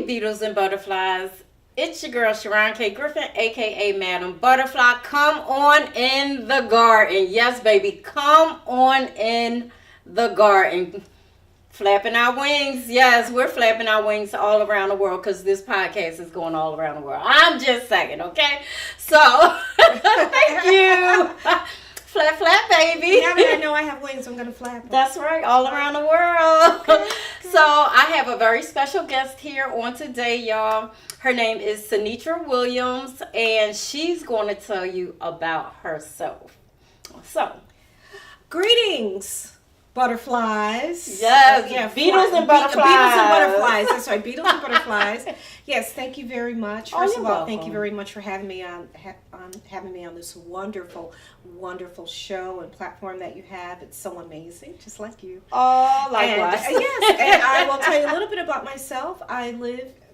Beetles and Butterflies. It's your girl, Sharon K. Griffin, a.k.a. Madam Butterfly. Come on in the garden. Yes, baby. Come on in the garden. Flapping our wings. Yes, we're flapping our wings all around the world because this podcast is going all around the world. I'm just saying, okay? So, thank you. Flap, flap, baby. Now that I know I have wings, I'm going to flap them. That's right, all around the world. Okay. So I have a very special guest here on today, y'all. Her name is Sinitra Williams, and she's going to tell you about herself. So, greetings, butterflies. Yes, Beetles and Butterflies. Beetles and Butterflies. That's right, Beetles and Butterflies. Yes, thank you very much. First of all, welcome. thank you very much for having me on this wonderful, wonderful show and platform that you have. It's so amazing, just like you. Oh, likewise. Yes, and I will tell you a little bit about myself. I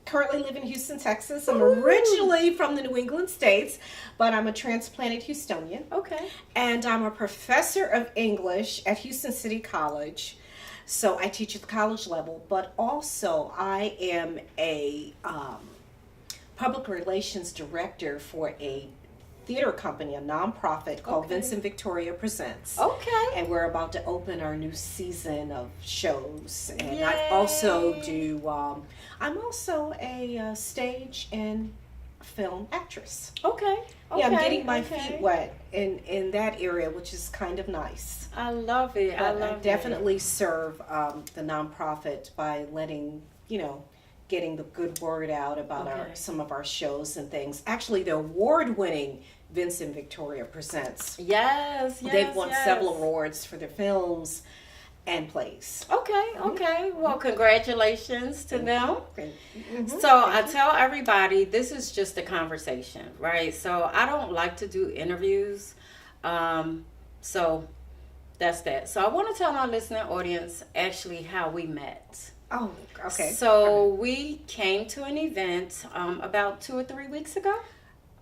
currently live in Houston, Texas. I'm originally from the New England states, but I'm a transplanted Houstonian. Okay. And I'm a professor of English at Houston City College. So I teach at the college level, but also I am a public relations director for a theater company, a nonprofit called Vincent Victoria Presents. Okay. And we're about to open our new season of shows. And Yay. I also do, I'm also a stage and film actress. Okay. Yeah, I'm getting my feet wet in that area, which is kind of nice. I love it. But I definitely serve the nonprofit by getting the good word out about some of our shows and things. Actually, the award-winning Vincent Victoria Presents. Yes. They've won several awards for their films and plays. Okay. Well, congratulations to them. Mm-hmm. So I tell everybody this is just a conversation, right? So I don't like to do interviews. So that's that. So I want to tell my listening audience actually how we met. Oh, okay. So we came to an event about 2 or 3 weeks ago.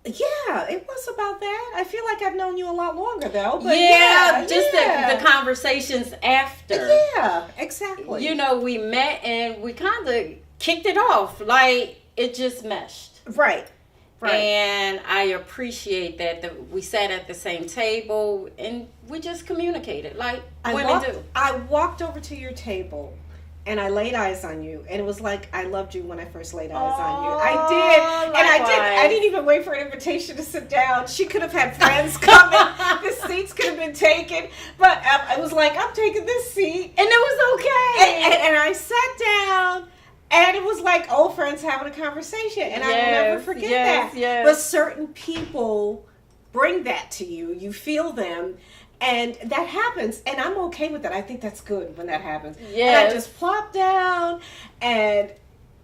Yeah, it was about that. I feel like I've known you a lot longer though. But The conversations after. Yeah, exactly. We met and we kind of kicked it off. Like, it just meshed. Right. And I appreciate that we sat at the same table and we just communicated like women do. I walked over to your table and I laid eyes on you, and it was like I loved you when I first laid eyes on you. I did, likewise. And I didn't even wait for an invitation to sit down. She could have had friends coming. The seats could have been taken, but I was like, I'm taking this seat, and it was okay. And I sat down. And it was like old friends having a conversation. And I will never forget that. Yes. But certain people bring that to you. You feel them. And that happens. And I'm okay with that. I think that's good when that happens. Yes. And I just plopped down. And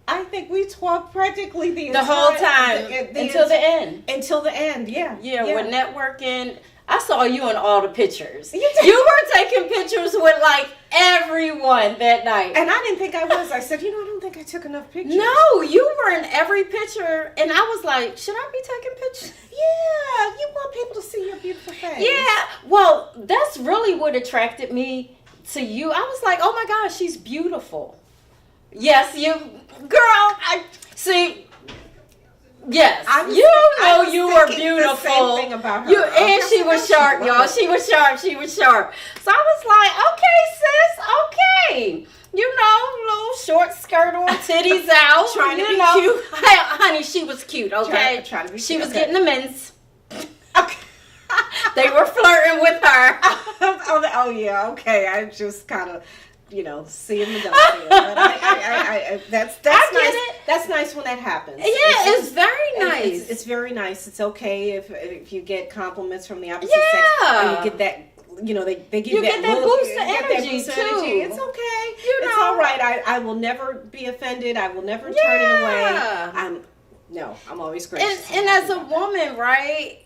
I think we talked practically the whole time. Until the end. Until the end, yeah. Yeah, we're networking. I saw you in all the pictures. You did. You were taking pictures with like everyone that night. And I didn't think I was. I said, I don't think I took enough pictures. No, you were in every picture. And I was like, should I be taking pictures? Yeah, you want people to see your beautiful face. Yeah, well, that's really what attracted me to you. I was like, oh my gosh, she's beautiful. Yes, I see. Yes, you were beautiful. The same thing about her. And she was sharp, y'all. She was sharp. So I was like, okay, sis, okay. Little short skirt on, titties out. Trying to be cute. Hey, honey, she was cute, okay? Trying to be she cute. was getting the mints. Okay. They were flirting with her. Oh, yeah, okay. I just kind of, seeing the don't see it. But that's I nice. get it. That's nice when that happens. Yeah, it's very nice. It's very nice. It's okay if you get compliments from the opposite Yeah. sex. And you get that. They give you get that boost of energy, too. It's okay. It's all right. I will never be offended. I will never turn it away. I'm always gracious. And as a woman, right?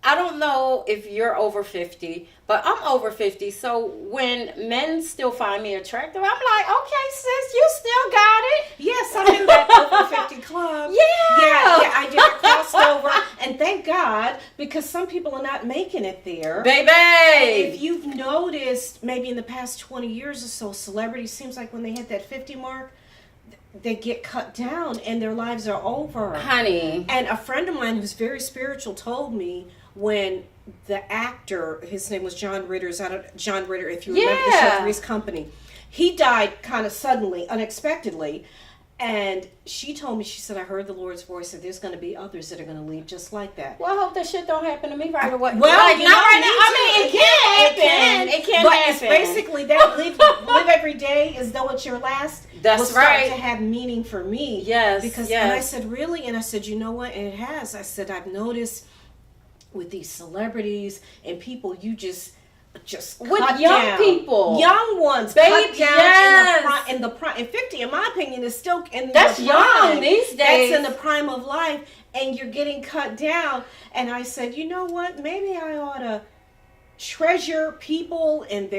I don't know if you're over 50, but I'm over 50. So when men still find me attractive, I'm like, okay, sis, you still got it. Yes, I'm in that over 50 club. Yeah, I did a crossover, and thank God, because some people are not making it there. Baby! If you've noticed, maybe in the past 20 years or so, celebrities seems like when they hit that 50 mark, they get cut down and their lives are over. Honey. And a friend of mine who's very spiritual told me when the actor, his name was John Ritter, John Ritter, if you remember the show Three's Company, he died kind of suddenly, unexpectedly. And she told me, she said, I heard the Lord's voice that there's going to be others that are going to leave just like that. Well, I hope that shit don't happen to me right away. Well, like, you not know, right me now. I too. mean, it can happen. It can but happen. it's basically that live every day as though it's your last. That's will start right. to have meaning for me. Yes, Because yes. and I said, really? And I said, you know what? And it has. I said, I've noticed with these celebrities and people, you just with cut young down. people, young ones, Baby, cut down yes. in the prime. And 50, in my opinion, is still in that's the young prime. these days. That's in the prime of life, and you're getting cut down. And I said, you know what? Maybe I ought to treasure people and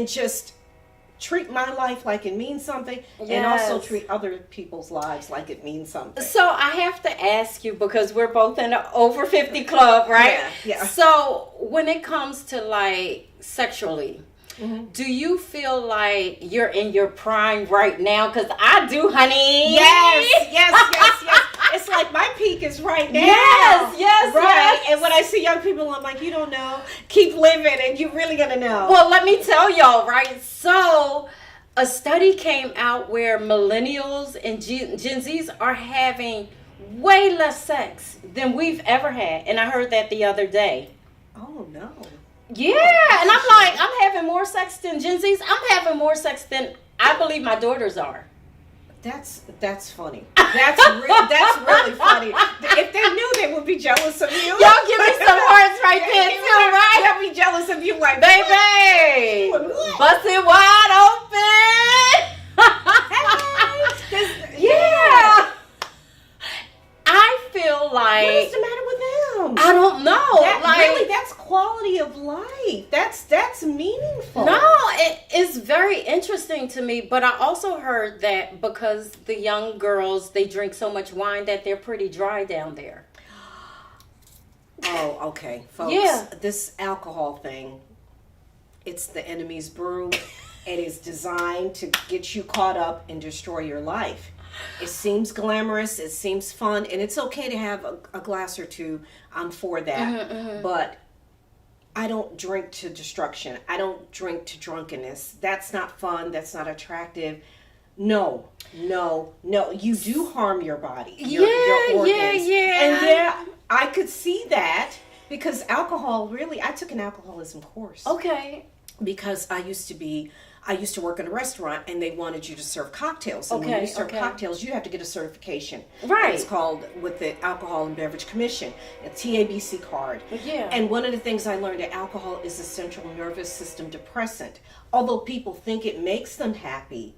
just treat my life like it means something, and also Yes. treat other people's lives like it means something. So I have to ask you, because we're both in the over 50 club, right? Yeah. So when it comes to like sexually, Mm-hmm. do you feel like you're in your prime right now? Because I do, honey. Yes. It's like my peak is right now. Yes. Right. And when I see young people, I'm like, you don't know. Keep living, and you're really gonna know. Well, let me tell y'all, right? So a study came out where millennials and Gen Zs are having way less sex than we've ever had. And I heard that the other day. Oh no. Yeah, and I'm like, I'm having more sex than Gen Zs. I'm having more sex than I believe my daughters are. That's funny. That's really funny. If they knew, they would be jealous of you. Y'all give me some hearts right there too, right? They'll be jealous of you, like Baby, What? bust it wide open. Yeah. I feel like, What is the matter with them? I don't know. Really, that's quality of life. That's meaningful. No, it is very interesting to me, but I also heard that because the young girls, they drink so much wine that they're pretty dry down there. Oh, okay, folks. Yeah. This alcohol thing, it's the enemy's brew. It is designed to get you caught up and destroy your life. It seems glamorous, it seems fun, and it's okay to have a glass or two. I'm for that. But I don't drink to destruction. I don't drink to drunkenness. That's not fun. That's not attractive. No. You do harm your body. Your organs. Yeah. And I could see that because alcohol, really, I took an alcoholism course. Okay. Because I used to work in a restaurant, and they wanted you to serve cocktails. And when you serve cocktails, you have to get a certification. Right. It's called, with the Alcohol and Beverage Commission, a TABC card. Yeah. And one of the things I learned that alcohol is a central nervous system depressant. Although people think it makes them happy,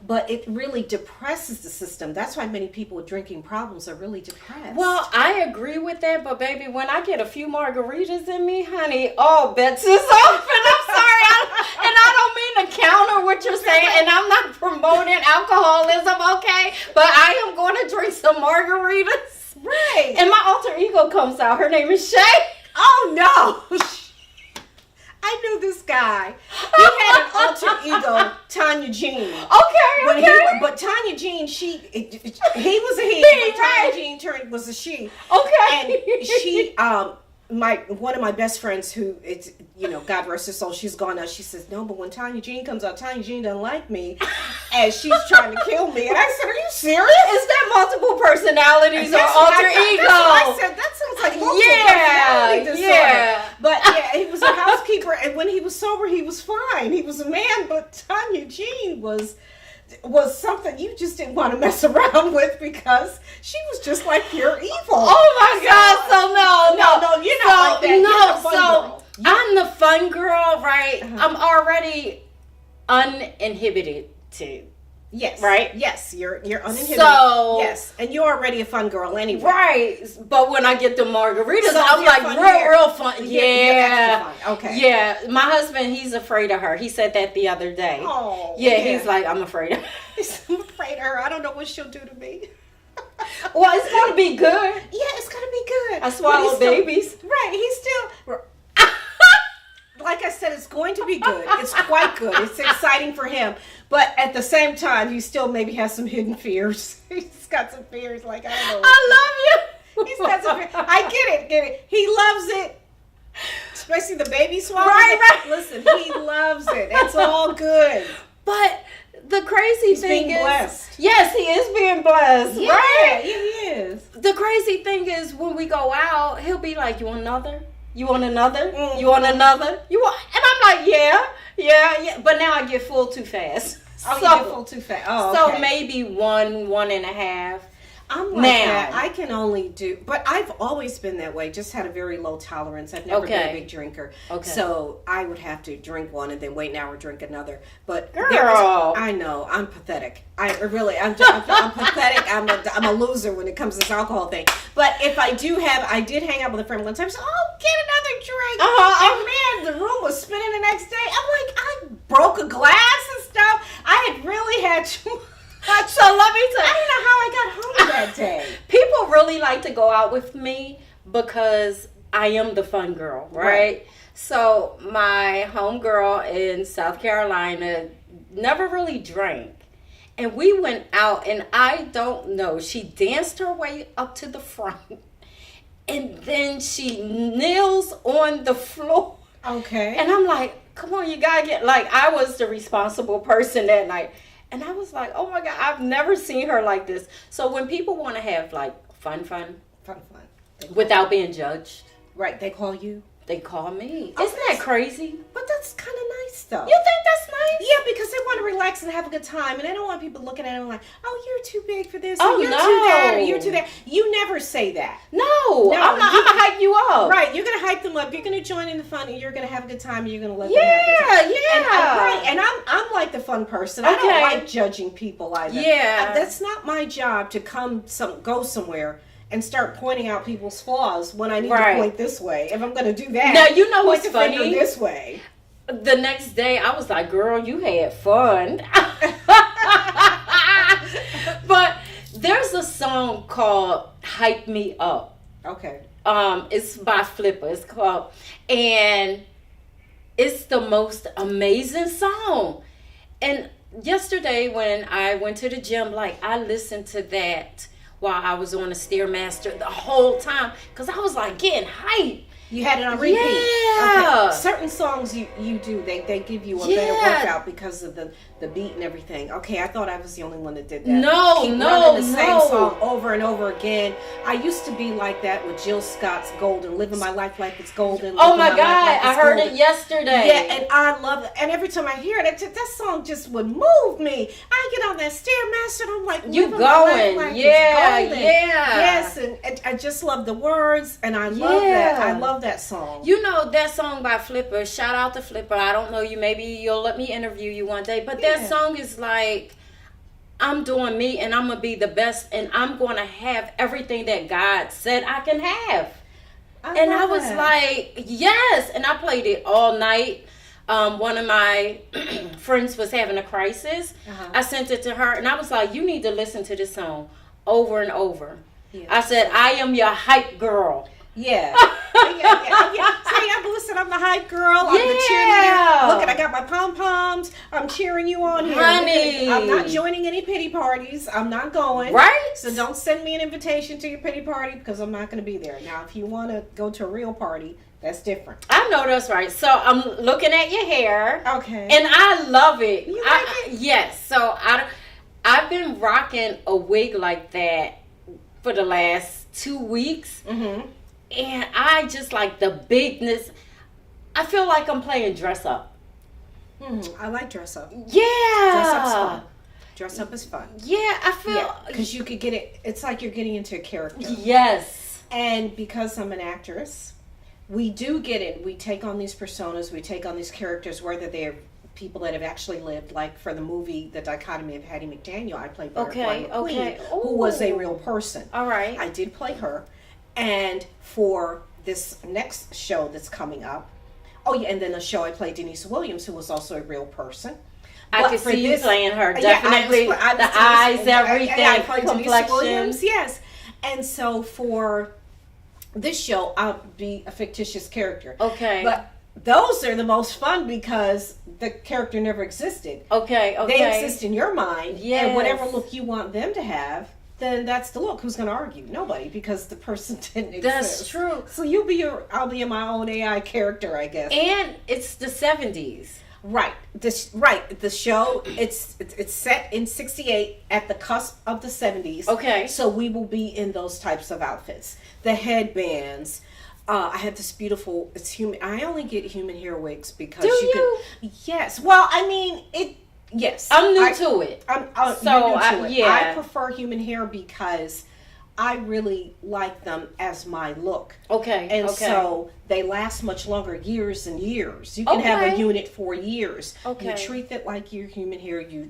but it really depresses the system. That's why many people with drinking problems are really depressed. Well, I agree with that, but baby, when I get a few margaritas in me, honey, all bets is open. I'm sorry. And I don't mean to counter what you're saying, and I'm not promoting alcoholism, okay? But I am going to drink some margaritas. Right. And my alter ego comes out. Her name is Shay. Oh, no. I knew this guy. He had an alter ego, Tanya Jean. Okay. But Tanya Jean, he was a he, but Tanya Jean was a she. Okay. And she, one of my best friends, who it's, God rest her soul, she's gone now. She says, no, but when Tanya Jean comes out, Tanya Jean doesn't like me, and she's trying to kill me. And I said, are you serious? Is that multiple personalities or alter ego? I said, that sounds like multiple personality disorder. But yeah, he was a housekeeper, and when he was sober, he was fine. He was a man, but Tanya Jean was something you just didn't want to mess around with because she was just like pure evil. Oh my God! So no, you're not like that. No, you're the fun girl. I'm the fun girl, right? I'm already uninhibited too. Yes. Right? Yes, you're uninhibited. So yes, and you're already a fun girl anyway. Right, but when I get the margaritas, So I'm you're like fun real fun. You're Yeah. extra fun. Okay. Yeah, my husband, he's afraid of her. He said that the other day. Oh. Yeah, he's like, I'm afraid of her. I'm afraid of her. I don't know what she'll do to me. Well, it's going to be good. Yeah, it's gonna be good. I swallow But he's still- babies. Right, he's still like like I said, it's going to be good. It's quite good. It's exciting for him. But at the same time, he still maybe has some hidden fears. He's got some fears like, I don't know. I love you. He's got some fears. I get it. He loves it. Especially the baby swallow. Right. Listen, he loves it. It's all good. But the crazy thing being is, blessed. yes, he is being blessed, Yeah, right? he is. The crazy thing is, when we go out, he'll be like, "You want another? You want another? Mhm. You want another? You want?" And I'm like, "Yeah." But now I get full too fast. Oh, you get full too fast. Oh, okay. So maybe 1.5. I'm like now. that. I can only do, but I've always been that way. Just had a very low tolerance. I've never been a Okay. big drinker. Okay. So I would have to drink one and then wait an hour, drink another. But Girl. I know I'm pathetic. I'm pathetic. I'm a loser when it comes to this alcohol thing. But if I did hang out with a friend one time. So, get another drink. And man, the room was spinning the next day. I'm like, I broke a glass and stuff. I had really had too. So let me tell you. I don't know how I got home that day. People really like to go out with me because I am the fun girl, right? So my homegirl in South Carolina never really drank. And we went out, and I don't know, she danced her way up to the front, and then she kneels on the floor. Okay. And I'm like, come on, you gotta get, like, I was the responsible person that night. And I was like, oh my God, I've never seen her like this. So when people want to have like fun, Fun. without being judged, Right, they call you. they call me. Oh, Isn't that that's- crazy? But that's kind of nice, though. You think that's nice? Yeah, because they want to relax and have a good time, and they don't want people looking at them like, "Oh, you're too big for this. Oh, or you're no. too that, or you're too that." You never say that. No, I'm not. I'm gonna hype you up. Right, you're gonna hype them up. You're gonna join in the fun, and you're gonna have a good time, and you're gonna let them have a good time. Yeah. And I'm like the fun person. I Okay. don't like judging people either. Yeah. That's not my job to go somewhere and start pointing out people's flaws when I need Right. to point this way. If I'm gonna do that, Now, you know point what's the finger funny? this way. The next day, I was like, girl, you had fun. But there's a song called Hype Me Up. Okay. It's by Flipper. It's called, and it's the most amazing song. And yesterday when I went to the gym, like, I listened to that while I was on the Stairmaster the whole time, because I was like getting hyped. You had it on repeat. Yeah. Okay. Certain songs you do, they give you a better Yeah. workout because of the beat and everything. Okay, I thought I was the only one that did that. No, Keep no, running the same no. song over and over again. I used to be like that with Jill Scott's Golden, living my life like it's golden. Oh living my life God, like I it's heard golden. it yesterday. Yeah, and I love it. And every time I hear it, that song just would move me. I get on that Stairmaster and I'm like, You living my life going. like it's Yeah, golden. yeah. Yes, and I just love the words, and I love that. Yeah. I love that song. You know that song by Flipper. Shout out to Flipper. I don't know you. Maybe you'll let me interview you one day. But Yeah. that song is like, I'm doing me, and I'm gonna be the best, and I'm gonna have everything that God said I can have. And I love was that. like, yes. And I played it all night. One of my friends was having a crisis. Uh-huh. I sent it to her, and I was like, you need to listen to this song over and over. Yeah. I said, I am your hype girl. Yeah. See, listen, I'm the hype girl. I'm the Yeah. cheerleader. Look, I got my pom-poms. I'm cheering you on here. Honey. I'm not joining any pity parties. I'm not going. Right? So don't send me an invitation to your pity party because I'm not going to be there. Now, if you want to go to a real party, that's different. I know that's right. So I'm looking at your hair, Okay. and I love it. You like it? Yes. So I've been rocking a wig like that for the last 2 weeks, Mm-hmm. and I just like the bigness. I feel like I'm playing dress up. I like dress up. Yeah. Dress up's fun. Dress up is fun. Yeah, I feel. Yeah, because you could get it. It's like you're getting into a character. Yes. And because I'm an actress, we do get it. We take on these personas. We take on these characters, whether they're people that have actually lived. Like for the movie, The Dichotomy of Hattie McDaniel, I played Butterfly Okay, McQueen, okay. who was a Ooh. real person. All right. I did play her. And for this next show that's coming up, oh yeah, and then the show I played Denise Williams, who was also a real person. I But could for see you this- playing her. Yeah, Definitely. I was The eyes, Denise- everything, I played Denise complexion. Williams, yes. And so for this show, I'll be a fictitious character. Okay. But those are the most fun because the character never existed. Okay. They exist in your mind, Yes. and whatever look you want them to have, then that's the look. Who's going to argue? Nobody, because the person didn't exist. That's true. So I'll be my own AI character, I guess. And it's the 70s. Right. The show it's set in 68 at the cusp of the 70s. Okay. So we will be in those types of outfits. The headbands. I had this beautiful. It's human. I only get human hair wigs because Do can. Yes. Well, I mean it. Yes. I'm new to it. So So, you're new to it. yeah. I prefer human hair because I really like them as my look. Okay. And okay. so they last much longer, years and years. You can have a Okay. unit for years. Okay. You treat it like your human hair. You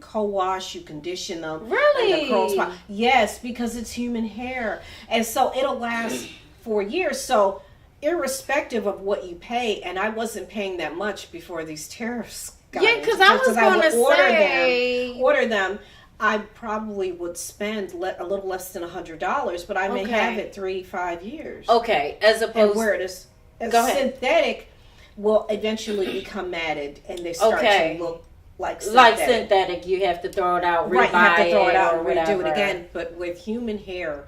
co-wash, you condition them. Really? And the curl spot. Yes, because it's human hair. And so it'll last for years. So irrespective of what you pay, and I wasn't paying that much before these tariffs got Yeah, because I was going to say. order them, I probably would spend a little less than $100, but I may Okay. have it 3-5 years. Okay, as And opposed. where it is Go ahead. synthetic will eventually become matted, and they start Okay. to look like Like synthetic. synthetic, you have to throw it out, Right, you have to rebuy throw it out or and redo it whatever. again. But with human hair,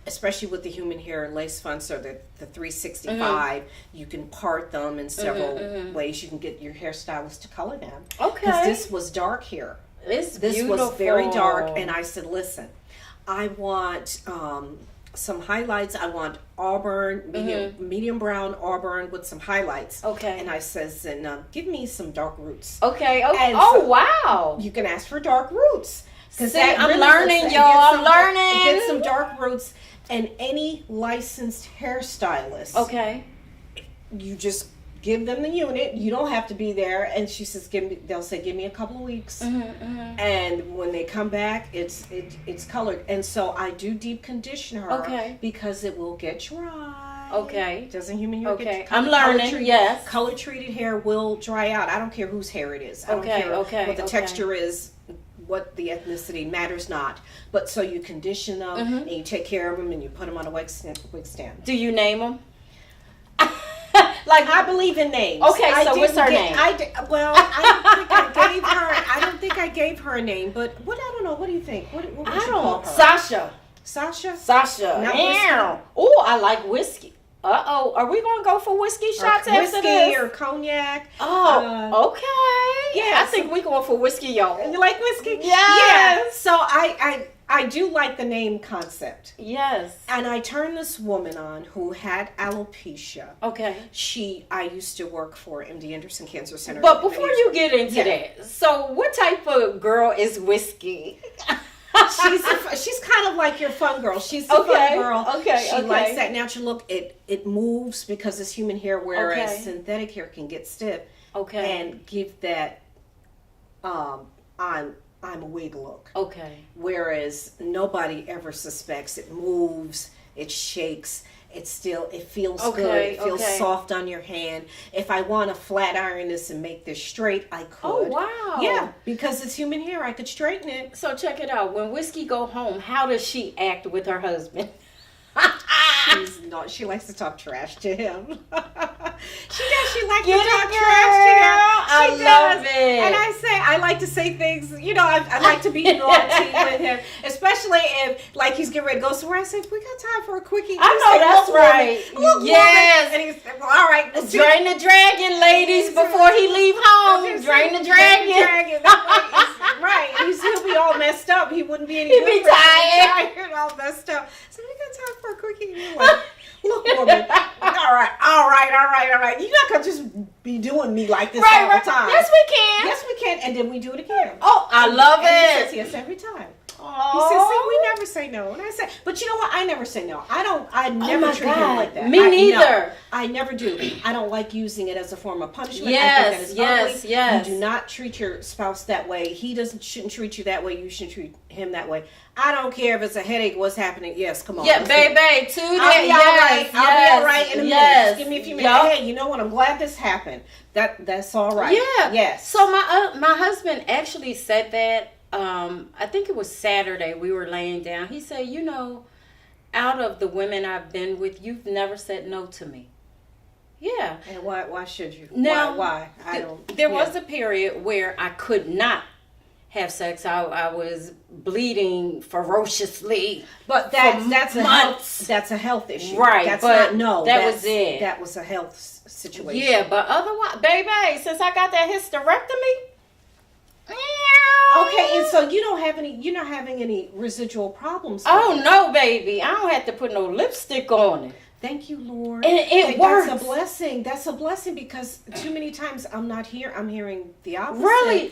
especially with the human hair lace fronts or the 365, you can part them in several ways. You can get your hairstylist to color them. Okay. Because this was dark hair. It's This beautiful. was very dark, and I said, listen, I want some highlights. I want auburn, medium brown auburn with some highlights. Okay. And I says, and give me some dark roots. Okay. And Oh, so- wow. You can ask for dark roots. See, I'm learning, y'all. I'm learning. Get some dark roots, and any licensed hairstylist. Okay. You just give them the unit. You don't have to be there. And she says, they'll say, give me a couple of weeks. And when they come back, it's colored. And so I do deep condition her. Okay. Because it will get dry. Okay. Doesn't human hair Okay. get I'm learning, color-treated? yes. Color treated hair will dry out. I don't care whose hair it is. I don't Okay, care okay, what the okay. texture is. What the ethnicity matters not. But so you condition them and you take care of them and you put them on a wig stand. Do you name them? Like, I believe in names. Okay, so I what's didn't her get- name? I did, well, I don't think I gave her a name, but I don't know. What do you think? What would I you call don't. her? Sasha. Sasha? Sasha. Not Damn. Oh, I like whiskey. Uh-oh. Are we going to go for whiskey shots after Whiskey this? or cognac. Oh, okay. yeah, I think we're going for whiskey, y'all. You like whiskey? Yes. Yeah. So I do like the name concept. Yes. And I turned this woman on who had alopecia. Okay. I used to work for MD Anderson Cancer Center. But before you get into Yeah. that, so what type of girl is whiskey? she's kind of like your fun girl. She's the Okay, fun girl. okay, She okay. likes that natural look. It moves because it's human hair, whereas Okay. synthetic hair can get stiff Okay. and give that I'm a wig look. Okay. Whereas nobody ever suspects it moves, it shakes. It feels Okay, good. It feels okay. soft on your hand. If I want to flat iron this and make this straight, I could. Oh, wow. Yeah, because it's human hair. I could straighten it. So check it out. When Whiskey go home, how does she act with her husband? She likes to talk trash to him. She does. She likes Get to talk it, trash to him. girl. She I does. love it. And I like to say things. I like to be naughty with him, especially if he's getting ready to go somewhere. I say, "We got time for a quickie." I know that's right. Look, Yes. And he's well, all right. Well, see, Drain the dragon, ladies, before he leave home. Drain the dragon. Right. He'll be all messed up. He wouldn't be any He'd be good for it. tired. All messed up. So we got time for a quickie. And you're like, look, woman. All right. You're not gonna just be doing me like this all the time. Yes, we can. Yes, we can. And then we do it again. Oh, I love And he says it. yes every time. He He says, "See, we never say no." And I say, "But you know what? I never say no. I never my treat him God. like that. Me No, neither. I never do. I don't like using it as a form of punishment. I Yes, think that is ugly. yes. You do not treat your spouse that way. He shouldn't treat you that way. You shouldn't treat him that way. I don't care if it's a headache. What's happening? Yes, come on. Yeah, let's do it. baby. To I'll that. be all right. Yes, I'll be all right in a minute. yes. Just give me a few minutes. Yup. Hey, you know what? I'm glad this happened. That's all right. Yeah. Yes. So my husband actually said that. I think it was Saturday. We were laying down. He said, "Out of the women I've been with, you've never said no to me." Yeah. And why should you? Now, why? I don't. There was a period where I could not have sex. I was bleeding ferociously. But that's a health issue. Right, That's but that was was it. That was a health situation. Yeah, but otherwise, baby, since I got that hysterectomy. Okay, and so you're not having any residual problems. Oh no, baby. I don't have to put no lipstick on it. Thank you, Lord. And it works. That's a blessing. That's a blessing because too many times I'm hearing the opposite. Really?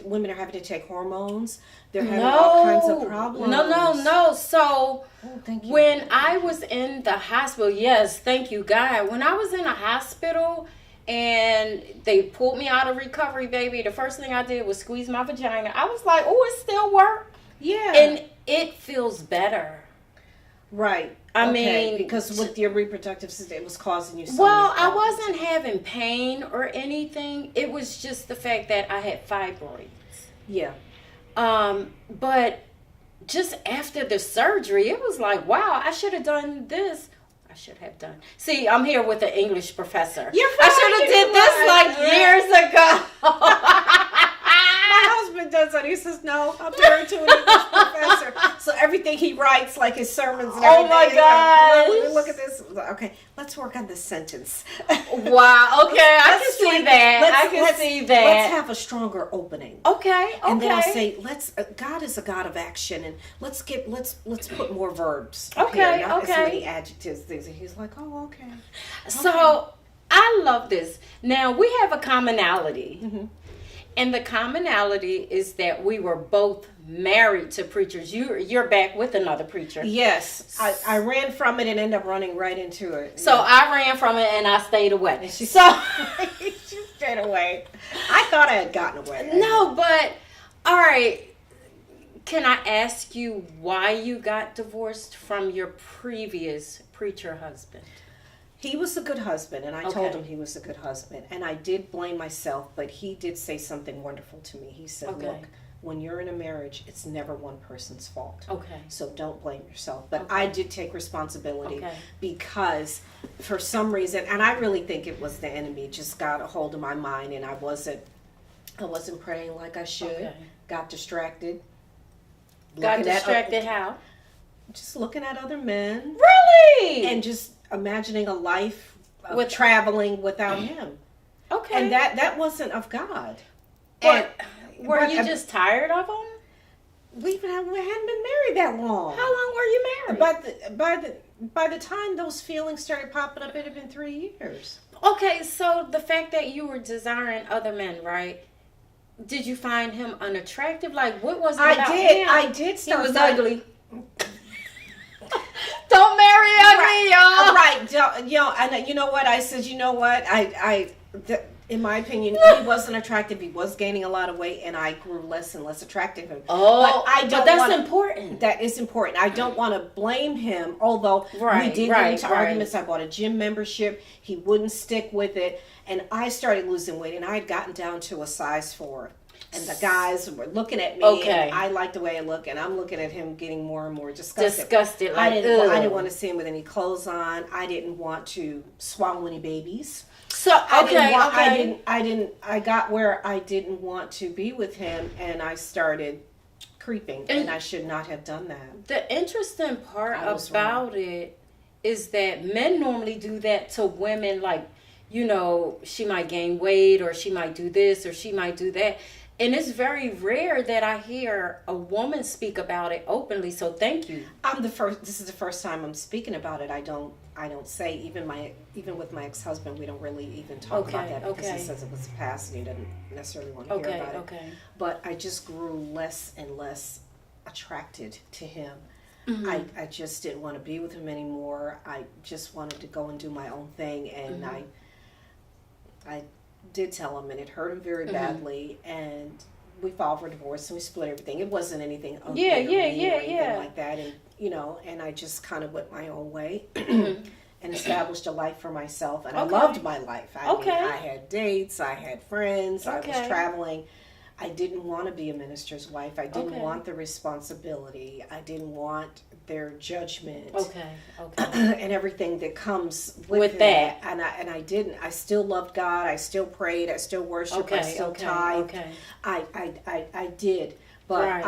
Women are having to take hormones. They're having all kinds of problems. No. So thank you. when I was in the hospital, yes, thank you, God. When I was in a hospital and they pulled me out of recovery, baby, the first thing I did was squeeze my vagina. I was like, oh, it still works. Yeah. And it feels better. Right. I mean, because with your reproductive system, it was causing you. Well, I wasn't having pain or anything. It was just the fact that I had fibroids. Yeah. But just after the surgery, it was like, wow, I should have done this. I should have done. See, I'm here with an English professor. I should have did this like years ago. My husband does that. He says, "No, I'm married to an English professor." So everything he writes, like his sermons and everything. Oh my God! gosh. Look at this. Okay, let's work on this sentence. Wow. Okay, I can see that. I can see that. Let's have a stronger opening. Okay. And then I'll say, God is a God of action, and let's put more verbs. Okay, here, not okay. as many adjectives, things. And he's like, oh, okay. So I love this. Now we have a commonality. Mm-hmm. And the commonality is that we were both married to preachers. You're back with another preacher. Yes. I ran from it and ended up running right into it. So I ran from it and I stayed away. And she stayed away. I thought I had gotten away. No, but all right. Can I ask you why you got divorced from your previous preacher husband? He was a good husband, and I told him he was a good husband. And I did blame myself, but he did say something wonderful to me. He said, look, when you're in a marriage, it's never one person's fault. Okay. So don't blame yourself. But I did take responsibility because for some reason, and I really think it was the enemy, just got a hold of my mind, and I wasn't praying like I should. Okay. Got distracted. Got distracted how? Just looking at other men. Really? And just imagining a life with traveling without him. Okay. And that wasn't of God. But were you just tired of him? We hadn't been married that long. How long were you married? By the time those feelings started popping up, it had been 3 years. Okay, so the fact that you were desiring other men, right? Did you find him unattractive? Like, what was it about him? I did start. He was ugly. Don't marry ugly, y'all. Right. And you know what? I said, you know what? In my opinion, he wasn't attractive. He was gaining a lot of weight, and I grew less and less attractive. But that's important. That is important. I don't want to blame him, although we did get into arguments. I bought a gym membership. He wouldn't stick with it, and I started losing weight, and I had gotten down to a size 4. And the guys were looking at me, and I liked the way I look, and I'm looking at him getting more and more disgusted. I didn't want to see him with any clothes on. I didn't want to swallow any babies. So I got where I didn't want to be with him, and I started creeping, and I should not have done that. The interesting part about it is that men normally do that to women, like, she might gain weight, or she might do this, or she might do that. And it's very rare that I hear a woman speak about it openly. So thank you. This is the first time I'm speaking about it. I don't say, even with my ex-husband, we don't really even talk about that because he says it was past and he doesn't necessarily want to hear about it. Okay. But I just grew less and less attracted to him. Mm-hmm. I just didn't want to be with him anymore. I just wanted to go and do my own thing, and I did tell him, and it hurt him very badly, and we filed for divorce, and we split everything. It wasn't anything ugly or anything like that, and and I just kind of went my own way and established a life for myself, and I loved my life. I had dates, I had friends, I was traveling. I didn't want to be a minister's wife. I didn't Okay. want the responsibility. I didn't want their judgment. Okay. And everything that comes with, With that. And I didn't. I still loved God. I still prayed. I still worshiped. I Okay. still Okay. tithed. Okay. I did. But Right.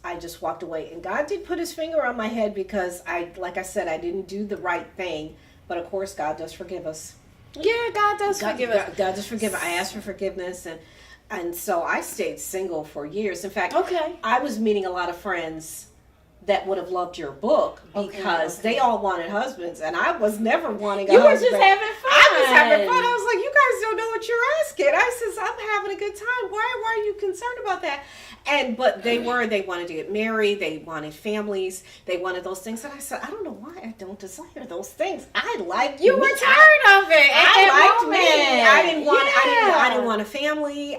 I just walked away. And God did put his finger on my head because like I said, I didn't do the right thing. But of course, God does forgive us. Yeah, God does forgive us. God does forgive us. I asked for forgiveness, and so I stayed single for years. In fact, Okay. I was meeting a lot of friends that would have loved your book because Okay. they all wanted husbands, and I was never wanting a You were husband. just having fun. I was having fun. I was like, you guys don't know what you're asking. I says, I'm having a good time. Why are you concerned about that? But they wanted to get married. They wanted families. They wanted those things. And I said, I don't know why I don't desire those things. I like You me. were tired of it. At I that liked me. moment. I didn't want. Yeah. I didn't want a family.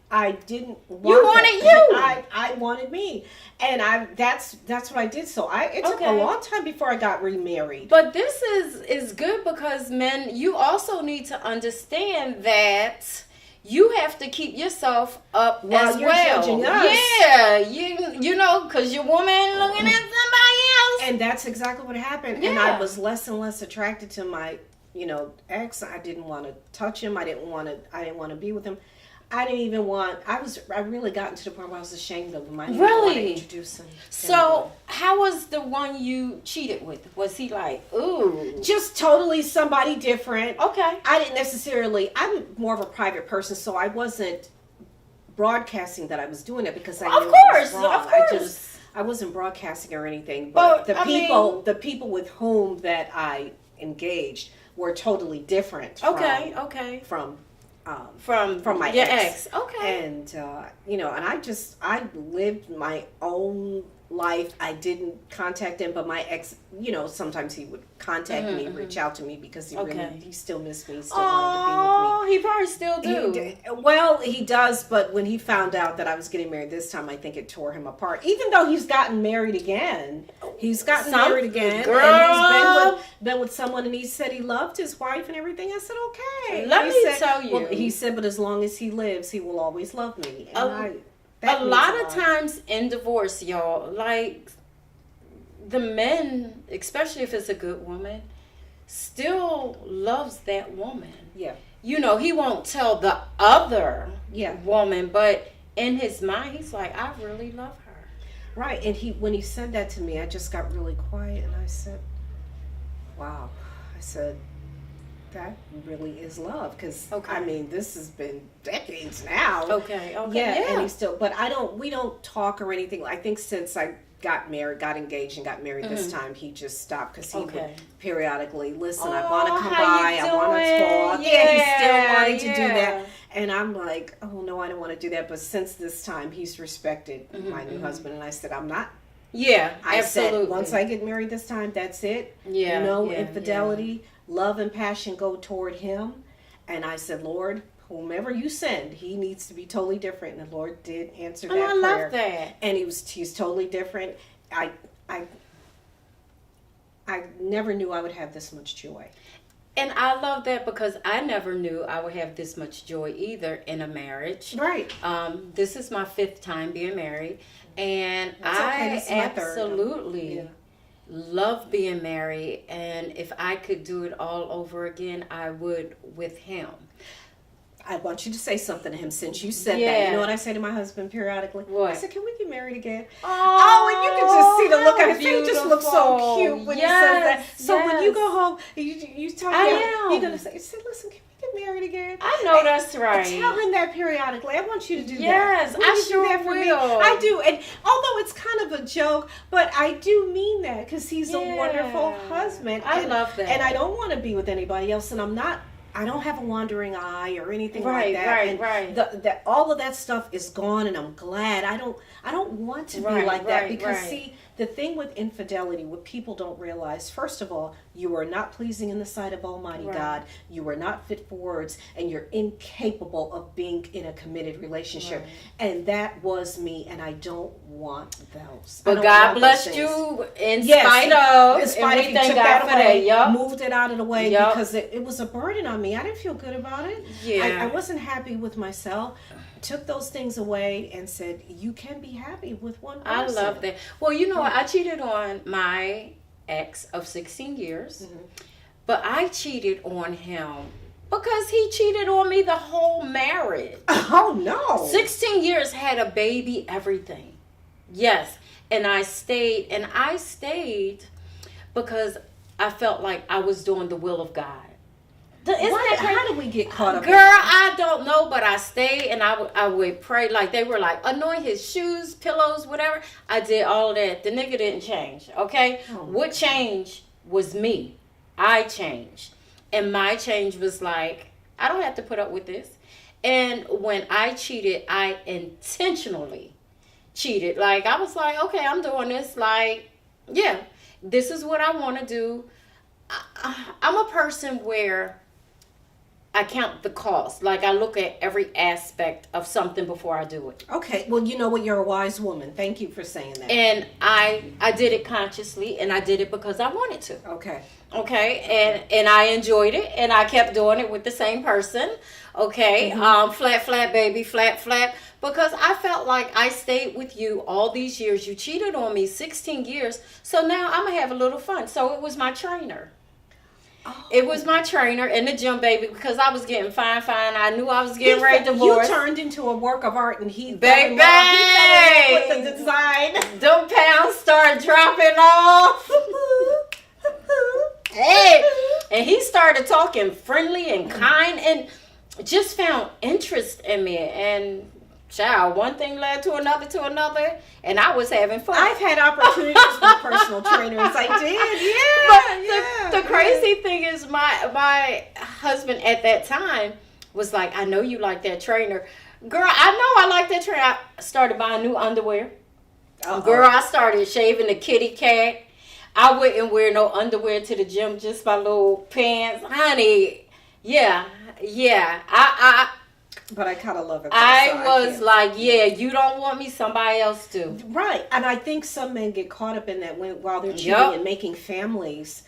I didn't want. You wanted you. I wanted me, and that's what I did. So it took a Okay. long time before I got remarried. But this is good because men, you also need to understand that you have to keep yourself up While as you're well. judging us. Yeah, you know, because your woman looking at somebody else. And that's exactly what happened. And I Yeah. was less and less attracted to my, ex. I didn't want to touch him. I didn't want to be with him. I didn't even want. I really gotten to the point where I was ashamed of him. I didn't want to Really? introduce him. So, how was the one you cheated with? Was he like, ooh? Just totally somebody different. Okay. I didn't necessarily. I'm more of a private person, so I wasn't broadcasting that I was doing it because I Of knew it was course, wrong. of course. I wasn't broadcasting or anything. But But, I the people with whom that I engaged were totally different. Okay. From From my your ex. Okay. And and I lived my own life. I didn't contact him, but my ex, sometimes he would contact me, reach out to me because he still missed me, he still wanted to be with me. Oh, he probably still do. Well, he does, but when he found out that I was getting married this time, I think it tore him apart. Even though he's gotten married again, Girl. and he's been with someone, and he said he loved his wife and everything. I said, okay. Let He me said- tell you. Well, he said, but as long as he lives, he will always love me. And A lot of times in divorce, y'all, like the men, especially if it's a good woman, still loves that woman. Yeah. He won't tell the other Yeah. woman, but in his mind, he's like, I really love her. Right. And when he said that to me, I just got really quiet, and I said, wow. I said, that really is love, because Okay. I mean, this has been decades now. Okay. Yeah, and he still, but we don't talk or anything. I think since I got engaged and got married this time, he just stopped because he would periodically listen. I want to come by. I want to talk. Yeah, he still wanted to do that. And I'm like, oh no, I don't want to do that. But since this time, he's respected my new husband, and I said, I'm not. Yeah, I absolutely. said, once I get married this time, that's it. Yeah, No yeah, infidelity. Love and passion go toward him. And I said, Lord, whomever you send, he needs to be totally different. And the Lord did answer that I prayer. love that. And he's totally different. I never knew I would have this much joy. And I love that because I never knew I would have this much joy either in a marriage. Right. This is my 5th time being married, and That's okay. I This is my third. absolutely love being married. And if I could do it all over again, I would with him. I want you to say something to him since you said that. Yeah. You know what I say to my husband periodically? What? I said, can we get married again? Oh, and you can just see the look on his face. He beautiful. just looks so cute when he says that. So when you yes. go home, you tell I him, am. you're going to say, listen, can we get married again? I know that's right. Tell him that periodically. I want you to do Yes, that. Will I you do sure that for me? will. I do. And although it's kind of a joke, but I do mean that because he's a wonderful husband. I love that. And I don't want to be with anybody else, and I don't have a wandering eye or anything like that. Right. That all of that stuff is gone, and I'm glad. I don't want to be like that because see, the thing with infidelity, what people don't realize, first of all, you are not pleasing in the sight of Almighty God. You are not fit for words, and you're incapable of being in a committed relationship. And that was me, and I don't want those. But God blessed you in spite of. In spite of, and he we thank took God that for away, that. Yup. moved it out of the way Yup. because it was a burden on me. I didn't feel good about it. Yeah. I wasn't happy with myself. took those things away and said, you can be happy with one person. I love that. Well, you know, I cheated on my ex of 16 years, but I cheated on him because he cheated on me the whole marriage. Oh, no. 16 years, had a baby, everything. Yes. And I stayed because I felt like I was doing the will of God. How did we get caught up? Girl, I don't know, but I stayed and I would pray. Like, they were like, anoint his shoes, pillows, whatever. I did all of that. The nigga didn't change, okay? What changed was me. I changed. And my change was like, I don't have to put up with this. And when I cheated, I intentionally cheated. Like, I was like, okay, I'm doing this. Like, yeah, this is what I want to do. I'm a person where I count the cost. Like, I look at every aspect of something before I do it. Okay, well, you know what? You're a wise woman. Thank you for saying that. And I did it consciously, and I did it because I wanted to. Okay, and I enjoyed it, and I kept doing it with the same person. Okay, flat, baby, flat. Because I felt like I stayed with you all these years. You cheated on me 16 years, so now I'm gonna have a little fun. So it was my trainer. It was my trainer in the gym, baby, because I was getting fine. I knew I was getting ready to divorce. You turned into a work of art, and he baby, with the design. Them pounds started dropping off. Hey, and he started talking friendly and kind, and just found interest in me. And child, one thing led to another, and I was having fun. I've had opportunities with personal trainers. I did, But the crazy thing is, my husband at that time was like, I know you like that trainer. Girl, I know I like that trainer. I started buying new underwear. Girl, I started shaving the kitty cat. I wouldn't wear no underwear to the gym, just my little pants. Honey, yeah. But I kind of love it. I was like, yeah, you don't want me, somebody else do. Right. And I think some men get caught up in that while they're cheating and making families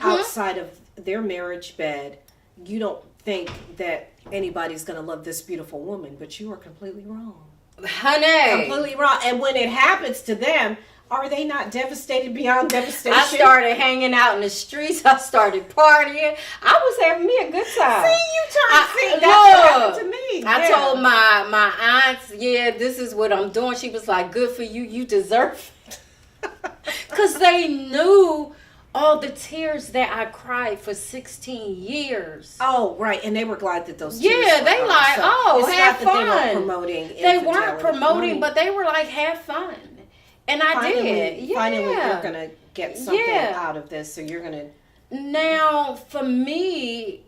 outside of their marriage bed. You don't think that anybody's going to love this beautiful woman, but you are completely wrong. Honey. Completely wrong. And when it happens to them, are they not devastated beyond devastation? I started hanging out in the streets. I started partying. I was having me a good time. See, that's what happened to me. I told my aunts, this is what I'm doing. She was like, good for you. You deserve it. Because they knew all the tears that I cried for 16 years. Oh, right. And they were glad that those tears they were like, so have fun. They weren't promoting They weren't promoting, but they were like, have fun. And I did. Finally, you're going to get something out of this. So you're going to... Now, for me,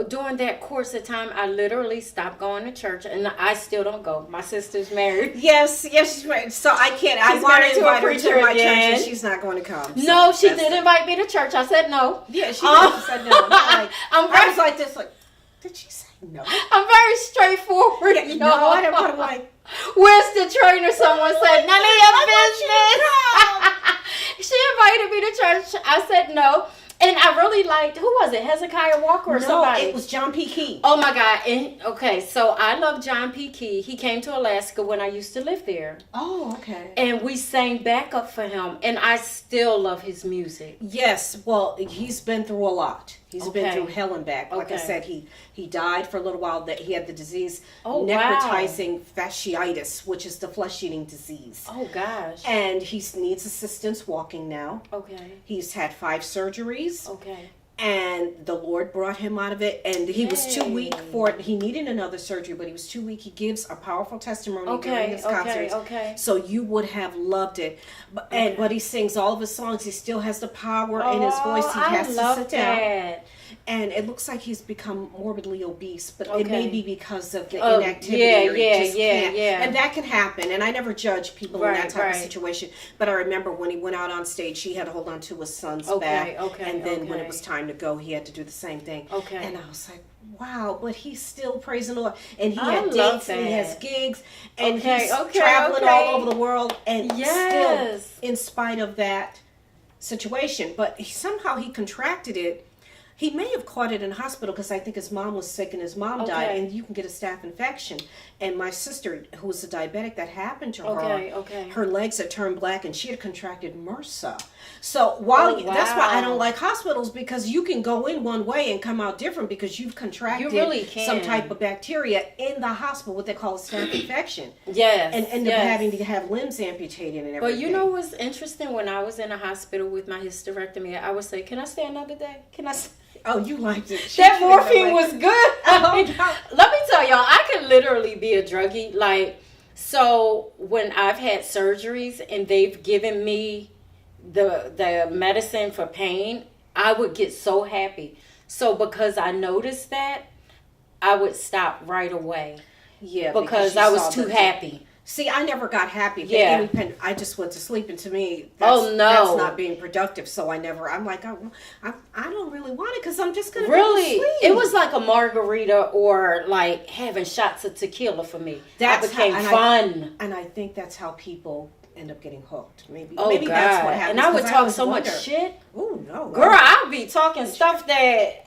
during that course of time, I literally stopped going to church. And I still don't go. My sister's married. Yes, she's married. So I can't... I want to invite her to my church and she's not going to come. So no, she did invite me to church. I said no. Yeah, she said no. I was like this, like, did she say no? I'm very straightforward. Yeah, no, I don't want to like... Where's the trainer? Someone said, none of your business. She invited me to church. I said no. And I really liked, who was it? Hezekiah Walker or somebody? No, it was John P. Key. Oh my God. And, okay, so I love John P. Key. He came to Alaska when I used to live there. Oh, okay. And we sang backup for him. And I still love his music. Yes, well, he's been through a lot. He's been through hell and back. Like I said, he died for a little while. That he had the disease necrotizing fasciitis, which is the flesh-eating disease. Oh, gosh. And he needs assistance walking now. Okay. He's had 5 surgeries. Okay. And the Lord brought him out of it. And he was too weak for it. He needed another surgery, but he was too weak. He gives a powerful testimony during his concerts. Okay. So you would have loved it. But he sings all of his songs. He still has the power in his voice. He has to sit down. And it looks like he's become morbidly obese, but it may be because of the inactivity. Yeah. And that can happen. And I never judge people in that type of situation. But I remember when he went out on stage, he had to hold on to his son's back. And then when it was time to go, he had to do the same thing. And I was like, wow, but he's still praising the Lord. And he had dates and he has gigs. And he's traveling all over the world. And still, in spite of that situation. But somehow he contracted it. He may have caught it in hospital because I think his mom was sick and his mom died, Okay. and you can get a staph infection. And my sister, who was a diabetic, that happened to her. Okay. Her legs had turned black, and she had contracted MRSA. So while Oh, that's why I wow. don't like hospitals, because you can go in one way and come out different because you've contracted You really can. some type of bacteria in the hospital, what they call a staph infection, Yes. and end up yes. having to have limbs amputated and everything. But you know what's interesting? When I was in a hospital with my hysterectomy, I would say, "Can I stay another day? Can I?" Oh, you liked it. That morphine was good. Oh, no. Let me tell y'all, I could literally be a druggie. Like, so when I've had surgeries and they've given me the medicine for pain, I would get so happy. So because I noticed that, I would stop right away Yeah, because you I was saw too the- happy. See, I never got happy. Yeah. I just went to sleep, and to me, Oh, no. that's not being productive. So I'm like, I don't really want it because I'm just gonna Really, go to sleep. it was like a margarita or like having shots of tequila for me. That's That became how- and fun. and I think that's how people end up getting hooked. Maybe, Oh maybe God! that's what happens. And I would 'cause talk always so much wonder, shit, Oh no, girl. I'd be talking stuff that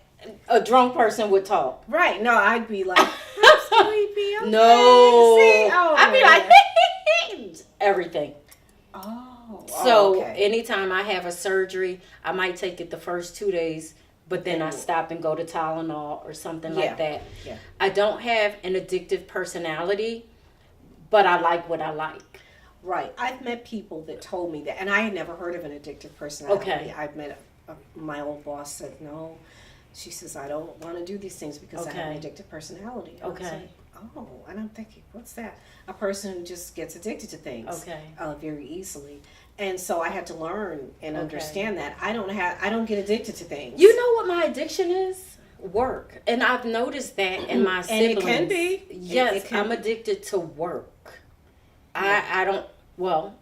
a drunk person would talk. Right? No, I'd be like, I'm sleepy. Okay. No, See? Oh, I'd be man. like everything. Oh. So okay. anytime I have a surgery, I might take it the first 2 days, but then I stop and go to Tylenol or something Yeah. like that. Yeah. I don't have an addictive personality, but I like what I like. Right. I've met people that told me that, and I had never heard of an addictive personality. Okay. I've met my old boss said no. She says I don't want to do these things because I have an Okay. addictive personality. I was Okay. like, oh, and I'm thinking, what's that? A person who just gets addicted to things. Okay. Very easily. And so I had to learn and Okay. understand that I don't get addicted to things. You know what my addiction is? Work. And I've noticed that in my And siblings. it can be. Yes, It can I'm be. addicted to work. Yeah. I don't, well,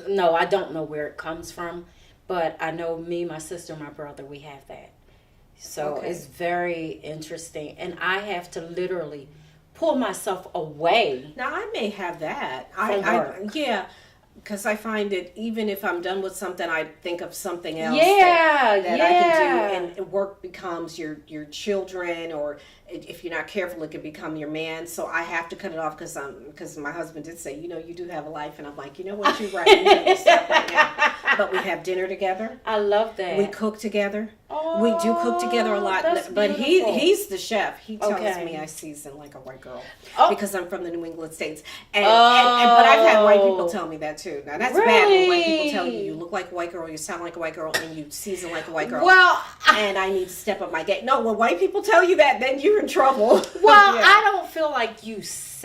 no, I don't know where it comes from, but I know me, my sister, my brother, we have that. So Okay. it's very interesting. And I have to literally pull myself away. Now I may have that. From work. Yeah, because I find that even if I'm done with something, I think of something else. Yeah, that I can do, and work becomes your children, or if you're not careful, it could become your man. So I have to cut it off because my husband did say, you do have a life, and I'm like, you know what, you're right. We need to stop right now. But we have dinner together. I love that. We cook together. Oh, We do cook together a lot, that's but beautiful. he's the chef. He tells Okay. me I season like a white girl Oh. because I'm from the New England states, and but I've had white people tell me that too. Now that's bad when white people tell you Really? you look like a white girl, you sound like a white girl, and you season like a white girl. Well, And I need to step up my game. No, when white people tell you that, then you're in trouble. Well, Yeah. I don't feel like you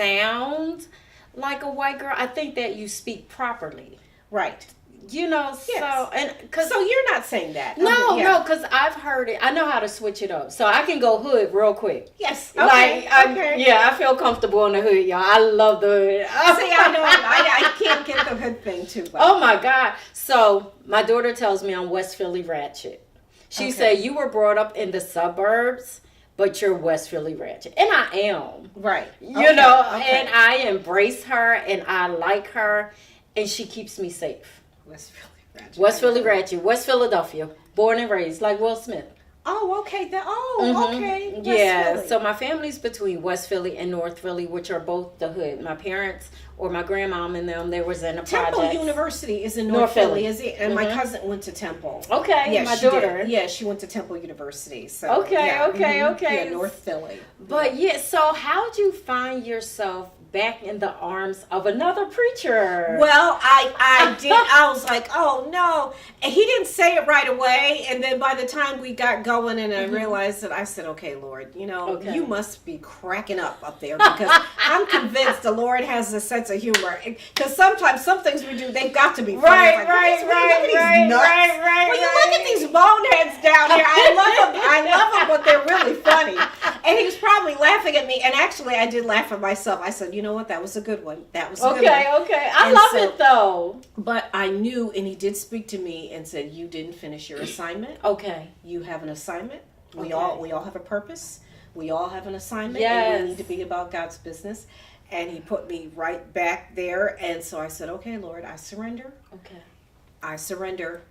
sound like a white girl. I think that you speak properly. Right. You know, Yes. so and because So you're not saying that. no, Yeah. because I've heard it. I know how to switch it up, so I can go hood real quick. Yes. Like, Okay. yeah, I feel comfortable in the hood, y'all. I love the hood. See, I know. I can't get the hood thing too. But Oh my God! So my daughter tells me I'm West Philly ratchet. She Okay. said you were brought up in the suburbs, but you're West Philly ratchet, and I am. right. You know, Okay. and I embrace her and I like her, and she keeps me safe. West Philly. Ratchet. West Philly ratchet, West Philadelphia, born and raised like Will Smith. Oh, okay. Mhm. Okay. West Yeah, Philly. so my family's between West Philly and North Philly, which are both the hood. My parents or my grandmom and them, they was in a Temple project. University is in North North Philly, Philly. is it? And my Mhm. cousin went to Temple. Okay, Yeah, my she daughter. did. Yeah, she went to Temple University. So Okay, yeah, okay, mhm. okay. Yeah, North Philly. But yeah, so how'd you find yourself back in the arms of another preacher? Well, I did. I was like, oh no, and he didn't say it right away. And then by the time we got going, and I realized that, I said, okay, Lord, Okay. you must be cracking up there because I'm convinced the Lord has a sense of humor. Because sometimes some things we do, they've got to be funny. Right, Like, right, look at these right, nuts. right, right, When you right. look at these boneheads down here, I love them, but they're really funny. And he was probably laughing at me. And actually, I did laugh at myself. I said, you know what? That was a good one. That was a good one. Okay. I And love so- it though. But I knew, and he did speak to me and said, you didn't finish your assignment. Okay. You have an assignment. We Okay. all have a purpose. We all have an assignment. Yes. And we need to be about God's business. And he put me right back there. And so I said, okay, Lord, I surrender. Okay. I surrender.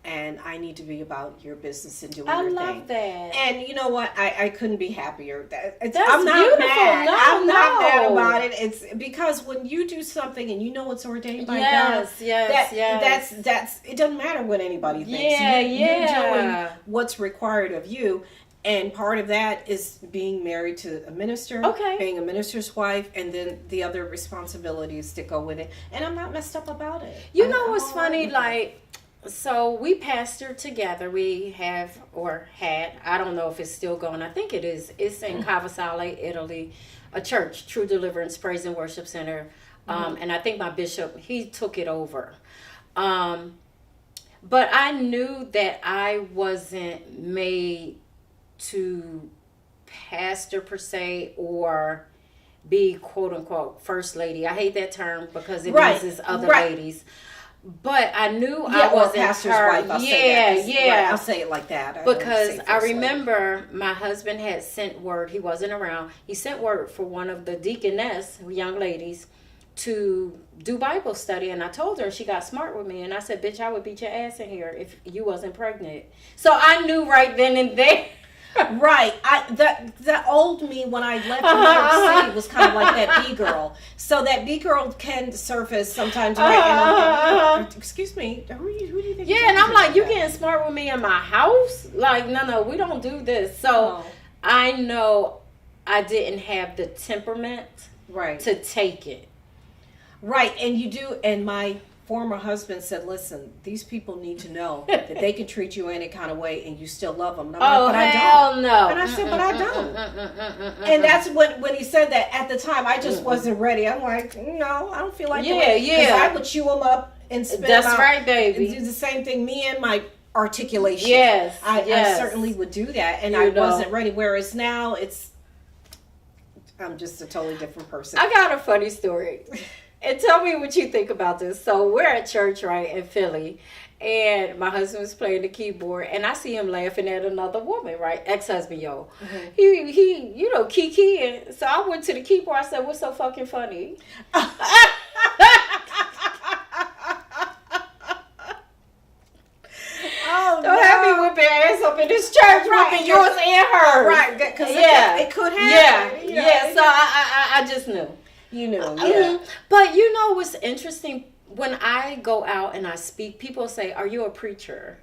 and I need to be about your business and doing I your love thing. that. And you know what? I couldn't be happier. That's I'm not beautiful. mad. No, I'm not mad no. about it. It's because when you do something and you know it's ordained by Yes, God, yes. that's it doesn't matter what anybody thinks. Yeah, You're yeah. doing what's required of you. And part of that is being married to a minister, Okay. being a minister's wife, and then the other responsibilities that go with it. And I'm not messed up about it. You know I'm what's all right funny? with it. Like, so we pastor together. We have or had. I don't know if it's still going. I think it is. It's in Cavasale, Italy, a church, True Deliverance Praise and Worship Center. And I think my bishop, he took it over. But I knew that I wasn't made to pastor per se or be quote unquote first lady. I hate that term because it Right, means it's other right. ladies. But I knew Yeah, I or wasn't pastor's her. wife. I'll yeah, say that. 'Cause, yeah. right, I'll say it like that. I don't Because say I first lady. remember my husband had sent word. He wasn't around. He sent word for one of the deaconess, young ladies, to do Bible study. And I told her, she got smart with me. And I said, bitch, I would beat your ass in here if you wasn't pregnant. So I knew right then and there. Right. The old me when I left New York City was kind of like that B girl. So that B girl can surface sometimes. Right. And I'm like, excuse me, who do you think? Yeah, you're and I'm talking like, to you that? getting smart with me in my house? Like, no, we don't do this. So No. I know I didn't have the temperament Right. to take it. Right. And you do. And my former husband said, listen, these people need to know that they can treat you any kind of way and you still love them. And I'm Oh, like, but I hell don't. no. And I said, but I don't. And that's when he said that at the time, I just wasn't ready. I'm like, no, I don't feel like doing it. Yeah. Because I would chew them up and spit That's them out. right, And baby. do the same thing. Me and my articulation. Yes, I yes. certainly would do that. And You I know. wasn't ready. Whereas now I'm just a totally different person. I got a funny story. And tell me what you think about this. So we're at church, right, in Philly. And my husband was playing the keyboard. And I see him laughing at another woman, right? Ex-husband, yo. Mm-hmm. He you know, kiki. So I went to the keyboard. I said, what's so fucking funny? Oh, Don't have me whipping ass up in this church, Right, whipping yours and hers. Right, because Yeah. it could happen. Yeah, you know, yeah. So I just knew. you know, Mhm. yeah. But you know what's interesting? When I go out and I speak, people say, are you a preacher?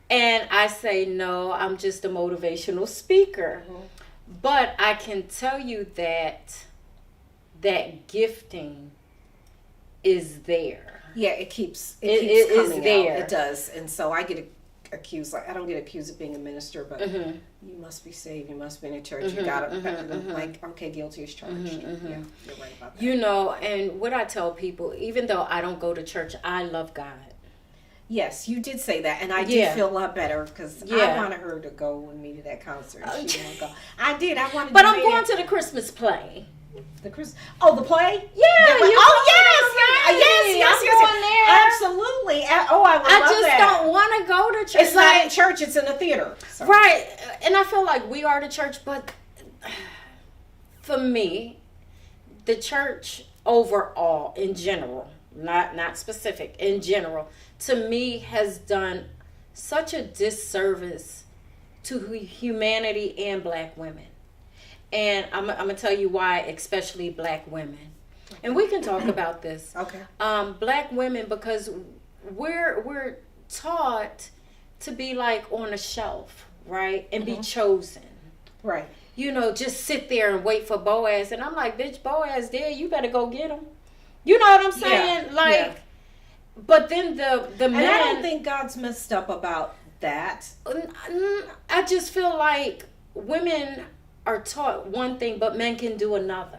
And I say, no, I'm just a motivational speaker. Mm-hmm. But I can tell you that gifting is there. Yeah, it keeps It keeps is coming there. out. It does, and so I get accused. Like I don't get accused of being a minister, but Mhm. you must be saved. You must be in a church. You got to like okay, guilty as charged. Yeah, you're right about that. You know, and what I tell people, even though I don't go to church, I love God. Yes, you did say that, and I Yeah. did feel a lot better because Yeah. I wanted her to go with me to that concert. She won't go. I did. I wanted. But to I'm be going there. to the Christmas play. The Chris. Oh, the play. Yeah, The- you oh going, yes, right? I'm going there. Absolutely. Oh, I would I love just that. don't want to go to church. It's not in church. It's in a theater. So. Right. And I feel like we are the church, but for me, the church overall, in general, not specific, in general, to me has done such a disservice to humanity and black women. And I'm going to tell you why, especially black women. And we can talk about this. Okay. Black women, because we're taught to be like on a shelf, right? And be chosen. Right. You know, just sit there and wait for Boaz. And I'm like, bitch, Boaz there, you better go get him. You know what I'm saying? Yeah. Like, Yeah. but then the And men, I don't think God's messed up about that. I just feel like women are taught one thing, but men can do another.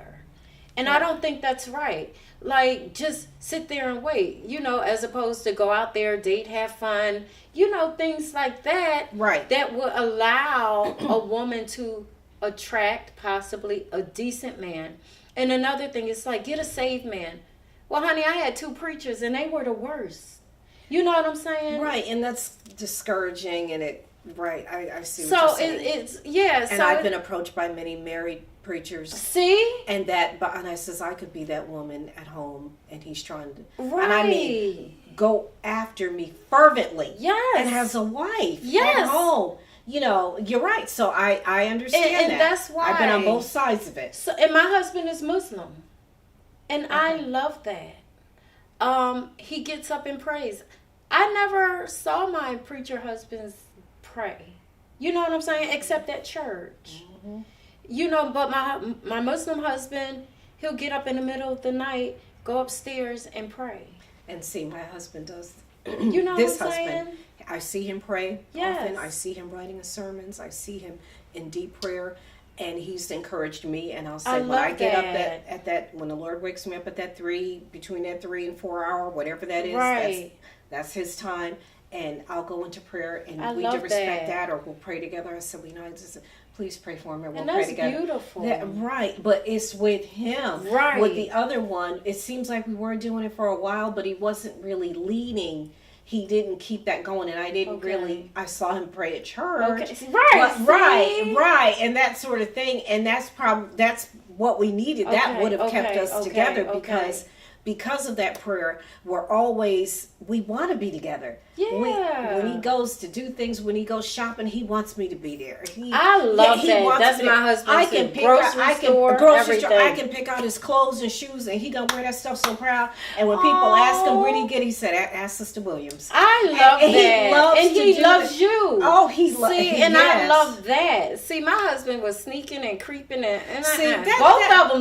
And I don't think that's right. Like, just sit there and wait, you know, as opposed to go out there, date, have fun, you know, things like that. Right. That would allow a woman to attract possibly a decent man. And another thing is like, get a saved man. Well, honey, I had 2 preachers and they were the worst. You know what I'm saying? Right. And that's discouraging. And I see what So you're saying. it's yeah. And so I've been approached by many married preachers. see. And I says, I could be that woman at home. And he's trying to. Right. And I mean, go after me fervently. Yes. And has a wife Yes. at home. You know, you're right. So I understand And that. that's why I've been on both sides of it. So, and my husband is Muslim, and I love that. He gets up and prays. I never saw my preacher husbands pray. You know what I'm saying? Except at church. Mm-hmm. You know, but my Muslim husband, he'll get up in the middle of the night, go upstairs and pray. And see, my husband does. You know This what I'm husband, saying? I see him pray Yes. often. I see him writing his sermons. I see him in deep prayer. And he's encouraged me. And I'll say, I when I love get up that. at that, when the Lord wakes me up at that 3, between that 3 and 4 hour, whatever that is, Right. that's his time. And I'll go into prayer, and I we love respect that. that, or we'll pray together. I said, I just, please pray for him, and we'll And pray that's together. beautiful. Right, but it's with him. Right. With the other one, it seems like we were doing it for a while, but he wasn't really leading. He didn't keep that going, and I didn't Okay. really. I saw him pray at church, Okay. Right. but, right, see? right, and that sort of thing. And that's what we needed. That Okay, would have kept okay, us okay, together okay. because of that prayer. We want to be together. Yeah. When he goes to do things, when he goes shopping, he wants me to be there. I love that. wants That's me my to- husband's I can too. pick Grocery out, store, grocery store. I everything. can pick out his clothes and shoes, and he gonna wear that stuff so proud. And when people ask him where did he get, he said, "Ask Sister Williams." I love And he that. loves and to he do loves that. you. Oh, he loves. See, and I love that. See, my husband was sneaking and creeping and See,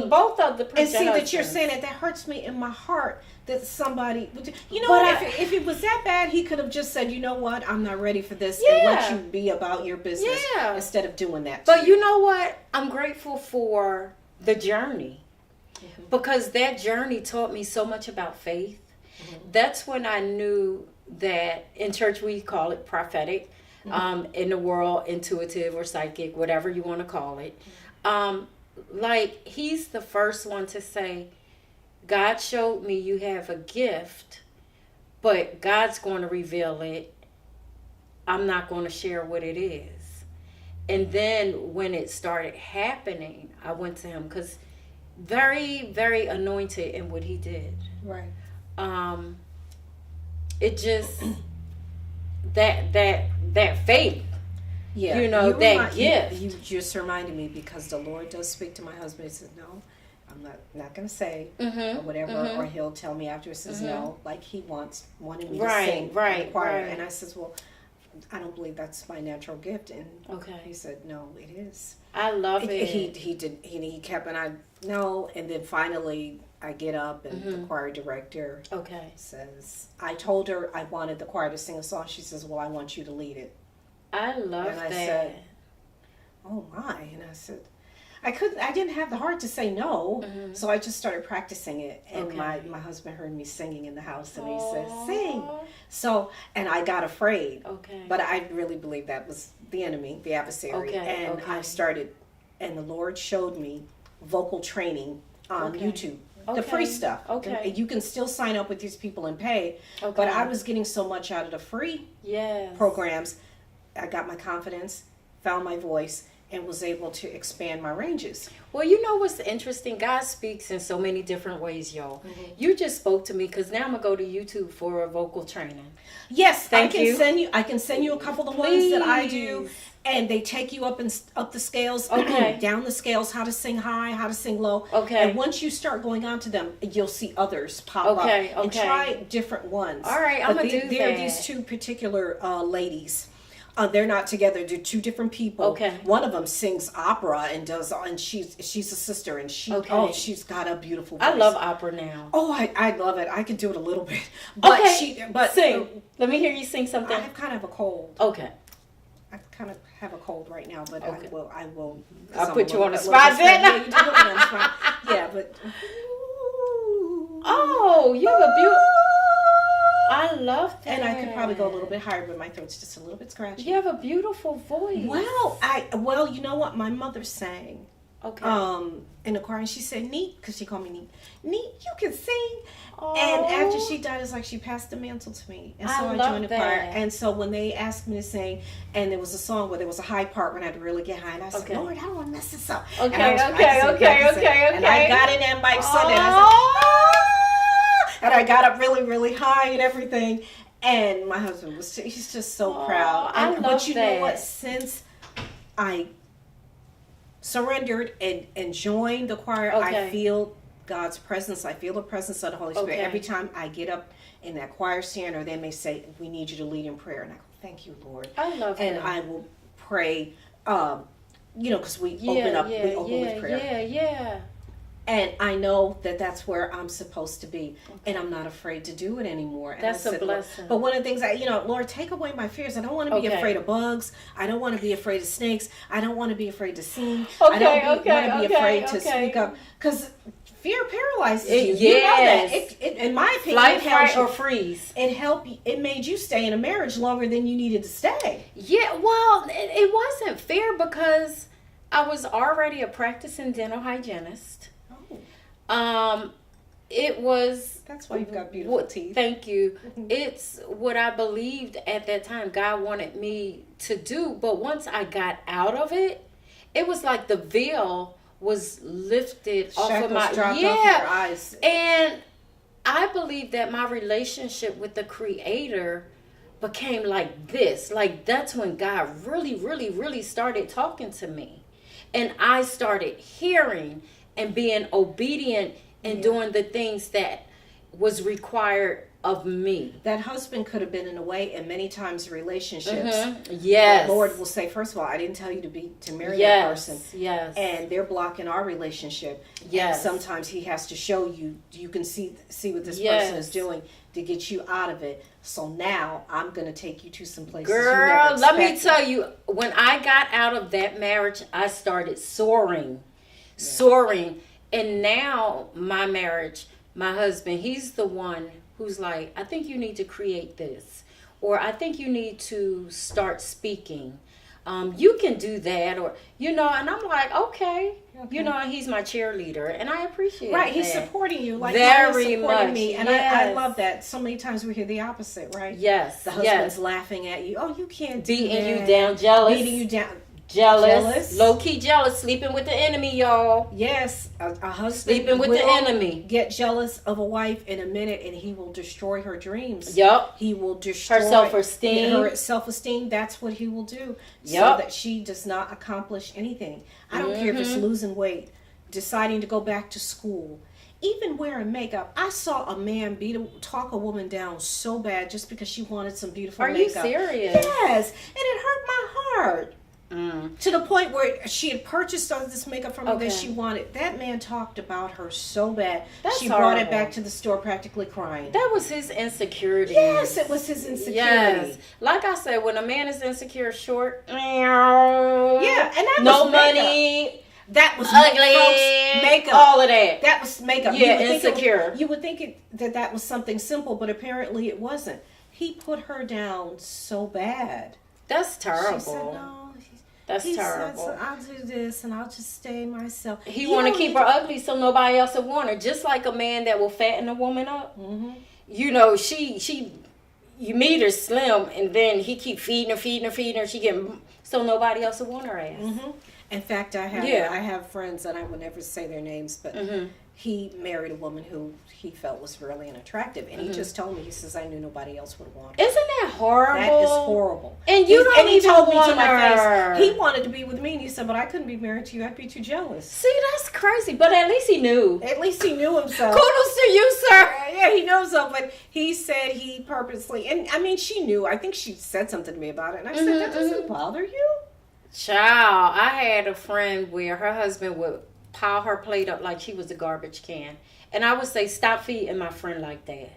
both of the preacher And see that you're husbands. saying that hurts me in my heart that somebody would do. You know But what? If it was that bad, he could have just said, "You know what? I'm not ready for this," and let Yeah. you be about your business Yeah. instead of doing that. But you know what? I'm grateful for the journey Mm-hmm. because that journey taught me so much about faith. Mm-hmm. That's when I knew that in church we call it prophetic, in the world intuitive or psychic, whatever you want to call it. Like he's the first one to say, God showed me you have a gift, but God's going to reveal it. I'm not going to share what it is. And then when it started happening, I went to him because very, very anointed in what he did. right. It just that faith. Yeah, You know, that gift. You just reminded me because the Lord does speak to my husband. He says, "No, I'm not going to say or whatever," or he'll tell me after. He says, "No," like he wanted me to Right, sing in right, the choir, right. and I says, "Well, I don't believe that's my natural gift." And Okay. he said, "No, it is." I love it. He kept, and I no, and then finally I get up and the choir director Okay. says, I told her I wanted the choir to sing a song. She says, "Well, I want you to lead it." I love And I that. said, "Oh my!" And I said, I didn't have the heart to say no, so I just started practicing it. And Okay. my husband heard me singing in the house, and he said, Aw. "Sing." So, and I got afraid, Okay. but I really believe that was the enemy, the adversary. Okay, And okay. I started, and the Lord showed me vocal training on Okay. YouTube. The Okay. free stuff. Okay. You can still sign up with these people and pay. Okay. But I was getting so much out of the free Yes. programs. I got my confidence, found my voice, and was able to expand my ranges. Well, you know what's interesting? God speaks in so many different ways, y'all. You just spoke to me because now I'm gonna go to YouTube for a vocal training. Yes, Thank you. I can send you a couple of the ones that I do, Please. and they take you up the scales, Okay. down the scales, how to sing high, how to sing low. Okay. And once you start going on to them, you'll see others pop up. Okay, And okay. try different ones. All right, I'm gonna do There are that. these two particular ladies. They're not together. They're two different people. Okay. One of them sings opera and she's a sister, and Okay. she's got a beautiful voice. I love opera now. Oh, I love it. I can do it a little bit. But Okay, but sing. Let me hear you sing something. I kind of have a cold. Okay. I kind of have a cold right now, but Okay. I will. I'll I'm put you a on the little spot bit then. Yeah, you do put me on the spot. Yeah, but. Oh, you have a beautiful. I love that. And I could probably go a little bit higher, but my throat's just a little bit scratchy. You have a beautiful voice. Well, you know what? My mother sang Okay. in the choir, and she said, "Neat," because she called me Neat. Neat, you can sing. Oh. And after she died, it's like she passed the mantle to me. And so I I love joined the choir. that. And so when they asked me to sing, and there was a song where there was a high part when I had to really get high, and I said, Okay. "Lord, I don't want to mess this up." Okay, And I was okay, practicing, okay, practicing. okay, And I okay. got in there by Sunday, and I said, Oh. "Ah!" and I got up really, really high and everything. And my husband he's just so proud. I And, love but you know that. what? Since I surrendered and joined the choir, Okay. I feel God's presence. I feel the presence of the Holy Spirit. Okay. Every time I get up in that choir stand, or they may say, "We need you to lead in prayer," and I go, "Thank you, Lord." I love And that. I will pray. Because we open with prayer, Yeah. and I know that that's where I'm supposed to be, and I'm not afraid to do it anymore. And That's I a said, "Lord," blessing. but one of the things Lord, take away my fears. I don't want to be Okay. afraid of bugs. I don't want to be afraid of snakes. I don't want to be afraid to sing. Okay, I don't want to be okay, afraid to okay. speak up, because fear paralyzes It- you. You know that. yes. In my opinion, Flight, it held fright, you- or freeze. it made you stay in a marriage longer than you needed to stay. Yeah, well, it wasn't fair because I was already a practicing dental hygienist. Oh, It was. that's why you've got beautiful teeth. Thank you. It's what I believed at that time God wanted me to do. But once I got out of it, it was like the veil was lifted off of Shackles my dropped off your eyes. And I believe that my relationship with the Creator became like this. Like that's when God really, really, really started talking to me. And I started hearing and being obedient and doing the things that was required of me. That husband could have been in a way, and many times relationships, Yes. the Lord will say, first of all, I didn't tell you to marry that Yes. person. Yes. And they're blocking our relationship. Yes. And sometimes he has to show you, you can see what this Yes. person is doing to get you out of it. So now I'm going to take you to some places Girl, you never let me expected. tell you, when I got out of that marriage, I started soaring. And now my marriage, my husband, he's the one who's like, I think you need to create this, or I think you need to start speaking. You can do that, or and I'm like, okay. And he's my cheerleader, and I appreciate Right, he's that. supporting you like Very he's supporting much, me, and I yes. love that. So many times we hear the opposite, right? Yes, The husband's yes. laughing at you. Oh, you can't do Beating you that. down, jealous. Beating you down. Jealous. Low-key jealous, sleeping with the enemy, y'all. Yes, a husband Sleeping with the will enemy. get jealous of a wife in a minute, and he will destroy her dreams. Yup. He will destroy Her self-esteem. Her self-esteem. That's what he will do, so Yup. that she does not accomplish anything. I don't care if it's Mm-hmm. losing weight, deciding to go back to school, even wearing makeup. I saw a man talk a woman down so bad just because she wanted some beautiful Are you makeup. serious? Yes, and it hurt my heart. Mm. To the point where she had purchased all this makeup from me Okay. that she wanted. That man talked about her so bad. That's She brought it horrible. back to the store practically crying. That was his insecurity. Yes, it was his insecurity. Yes. Like I said, when a man is insecure, short, Yeah, and that no was makeup. money, That was ugly, folks, makeup. all of that. That was makeup. Yeah, You would think insecure. you would think that was something simple, but apparently it wasn't. He put her down so bad. That's terrible. She said, no. That's He terrible. said, so I'll do this and I'll just stay myself. He You want to don't keep need her ugly so nobody else will want her. Just like a man that will fatten a woman up. Mhm. You meet her slim, and then he keep feeding her. She getting so nobody else will want her ass. Mhm. In fact, I have friends, and I will never say their names, but Mhm. he married a woman who he felt was really unattractive, and he just told me, he says, I knew nobody else would want her. Isn't that horrible? That is horrible. And you don't and he even told me want to my her. face, he wanted to be with me, and he said, but I couldn't be married to you. I'd be too jealous. See, that's crazy. But at least he knew. At least he knew himself. Kudos to you, sir. Yeah, he knows himself, but he said he purposely, and I mean, she knew. I think she said something to me about it, and I said, that doesn't bother you? Child, I had a friend where her husband would pile her plate up like she was a garbage can. And I would say, stop feeding my friend like that.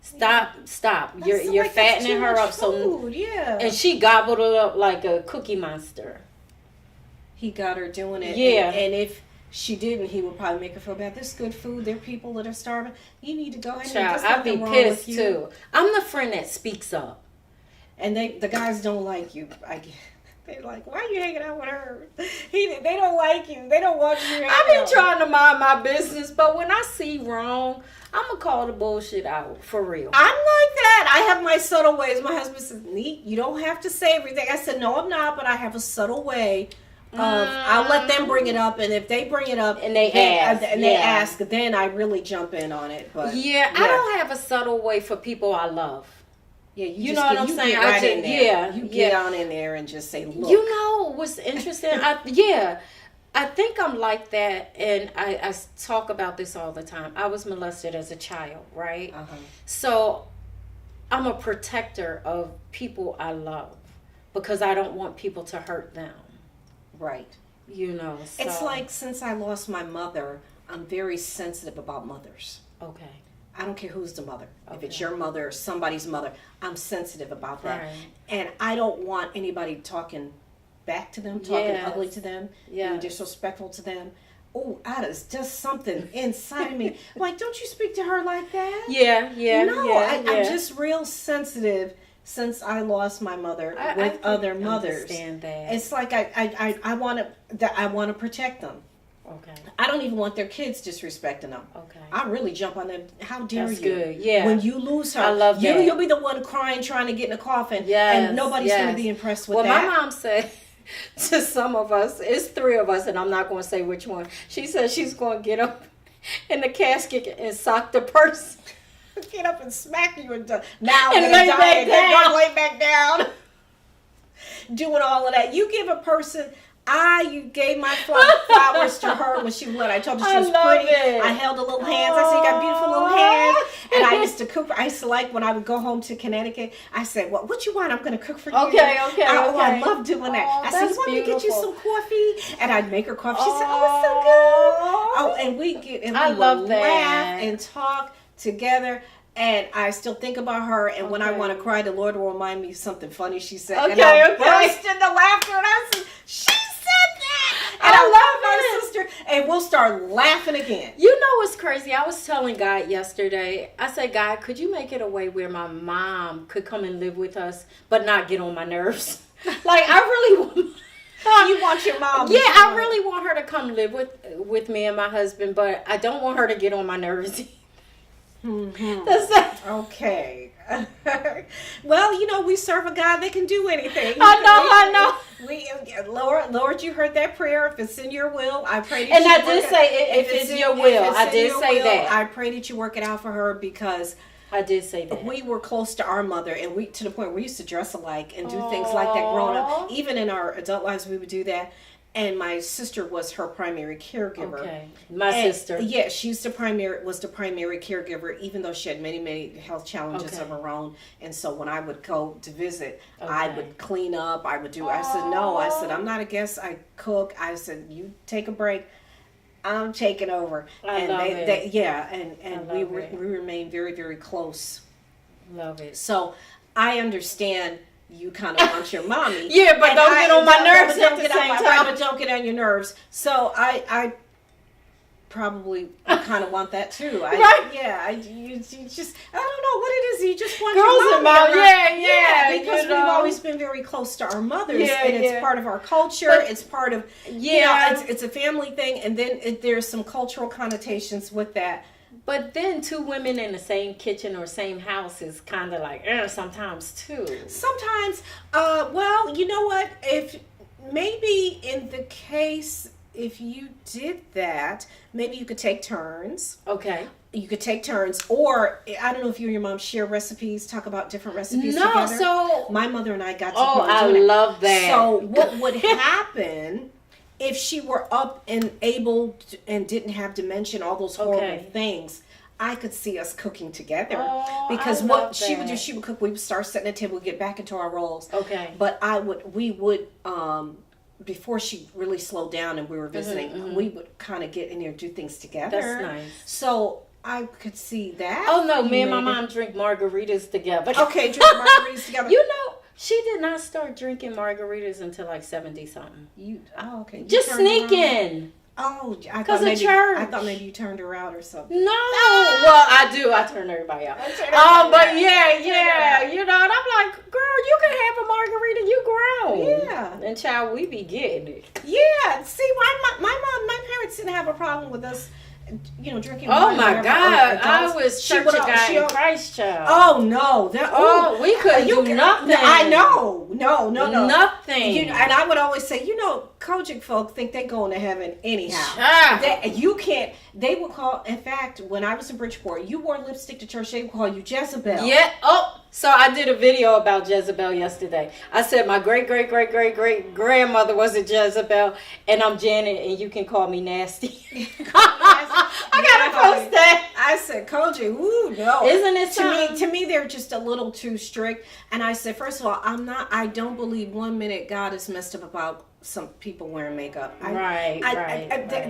Stop. That's You're like that's fattening too her much up. So, food, yeah. and she gobbled it up like a cookie monster. He got her doing it. Yeah. And if she didn't, he would probably make her feel bad. This is good food. There are people that are starving. You need to go ahead. Child, I'd be pissed too. I'm the friend that speaks up. And the guys don't like you. They're like, why are you hanging out with her? They don't like you. They don't want you. I've been trying to mind my business, but when I see wrong, I'm going to call the bullshit out for real. I'm like that. I have my subtle ways. My husband says, Neat, you don't have to say everything. I said, no, I'm not, but I have a subtle way I'll let them bring it up, and if they bring it up And they ask, then I really jump in on it. But yeah, I don't have a subtle way for people I love. Yeah, you know what I'm saying? Get right in there. Yeah, you get on in there and just say, look. You know what's interesting? I think I'm like that, and I talk about this all the time. I was molested as a child, right? So I'm a protector of people I love because I don't want people to hurt them. Right. You know, so. It's like since I lost my mother, I'm very sensitive about mothers. Okay. I don't care who's the mother. Okay. If it's your mother or somebody's mother, I'm sensitive about that. Right. And I don't want anybody talking back to them, talking ugly to them, being disrespectful to them. Oh, that is just something inside me. Like, don't you speak to her like that? I'm just real sensitive since I lost my mother with other mothers. Understand that. It's like I want to protect them. Okay. I don't even want their kids disrespecting them. Okay. I really jump on them. How dare That's you? good. Yeah. When you lose her, I love that. You'll be the one crying, trying to get in a coffin, and nobody's going to be impressed with that. Well, my mom said to some of us, it's 3 of us, and I'm not going to say which one. She said she's going to get up in the casket and sock the person. Get up and smack you and lay back down. Doing all of that. You give a person. You gave my flowers to her when she went. I told her she was pretty. I held her little hands. I said, you got beautiful little hands. And I used to cook. I used to like when I would go home to Connecticut. I said, well, what you want? I'm going to cook for you. Okay. I love doing that. I said, you want me to get you some coffee? And I'd make her coffee. She said, oh, it's so good. And we would laugh and talk together. And I still think about her, and when I want to cry, the Lord will remind me of something funny she said. And I burst into laughter, and I said, she said that! And I love my sister, and we'll start laughing again. You know what's crazy? I was telling God yesterday, I said, God, could you make it a way where my mom could come and live with us, but not get on my nerves? Like, I really want... You want your mom. Yeah, I really want her to come live with me and my husband, but I don't want her to get on my nerves. Mm-hmm. Okay. Well, we serve a God that can do anything. I know. Lord, you heard that prayer. If it's in your will, I pray that and I did say, if it's your will, I did say that. I pray that you work it out for her because I did say that. We were close to our mother, and to the point where we used to dress alike and do things like that growing up. Even in our adult lives, we would do that. And my sister was her primary caregiver. Okay, my sister. Yeah, was the primary caregiver, even though she had many, many health challenges of her own. And so when I would go to visit, I would clean up. I would do. I said no. I said I'm not a guest. I cook. I said you take a break. I'm taking over. I love it. And we remain very, very close. Love it. So I understand. You kind of want your mommy. Yeah, but don't get on my nerves at the same time. But don't get on your nerves. So I probably kind of want that too. Right. Yeah. You just, I don't know what it is. You just want girls your and mommy. Yeah. Because we've always been very close to our mothers. And it's part of our culture. But, it's part of, it's a family thing. And then there's some cultural connotations with that. But then 2 women in the same kitchen or same house is kind of like, sometimes too. Sometimes, well, you know what? If maybe in the case, if you did that, maybe you could take turns. Okay. You could take turns, or I don't know if you and your mom share recipes, talk about different recipes together. No, so my mother and I got to. Oh, I love that. So what would happen? If she were up and able to, and didn't have dementia, all those horrible things, I could see us cooking together. Because what she would do, she would cook. We would start setting the table, we'd get back into our roles. Okay. But we would, before she really slowed down and we were visiting, we would kind of get in there and do things together. That's nice. So I could see that. Oh no, me and my mom drink margaritas together. Okay, drink margaritas together. You know. She did not start drinking margaritas until like 70-something. Okay. Just sneaking. Oh, because of church. I thought maybe you turned her out or something. No. Well, I do. I turn everybody out. But yeah. You know, and I'm like, girl, you can have a margarita. You grown. Yeah. And child, we be getting it. Yeah. See, my parents didn't have a problem with us. Drinking. Oh my God! I was church guy in Christ child. Oh no! We couldn't do nothing. I know. No. Nothing. And I would always say, Kojic folk think they're going to heaven anyhow. Child. You can't. They would call. In fact, when I was in Bridgeport, you wore lipstick to church. They would call you Jezebel. Yeah. Oh, so I did a video about Jezebel yesterday. I said my great grandmother was a Jezebel, and I'm Janet, and you can call me nasty. I gotta post that. I said, Kojic, ooh, no. Isn't it something? To me, they're just a little too strict. And I said, first of all, I don't believe 1 minute God is messed up about some people wearing makeup. Right.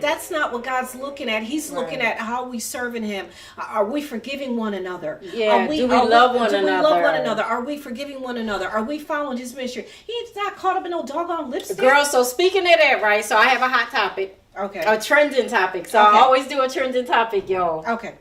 That's not what God's looking at. He's looking at how we serving Him. Are we forgiving one another? Yeah. Do we love one another? Are we forgiving one another? Are we following His ministry? He's not caught up in no doggone lipstick. Girl, so speaking of that, right? So I have a hot topic. Okay. A trending topic. So Okay. I always do a trending topic, y'all. Okay.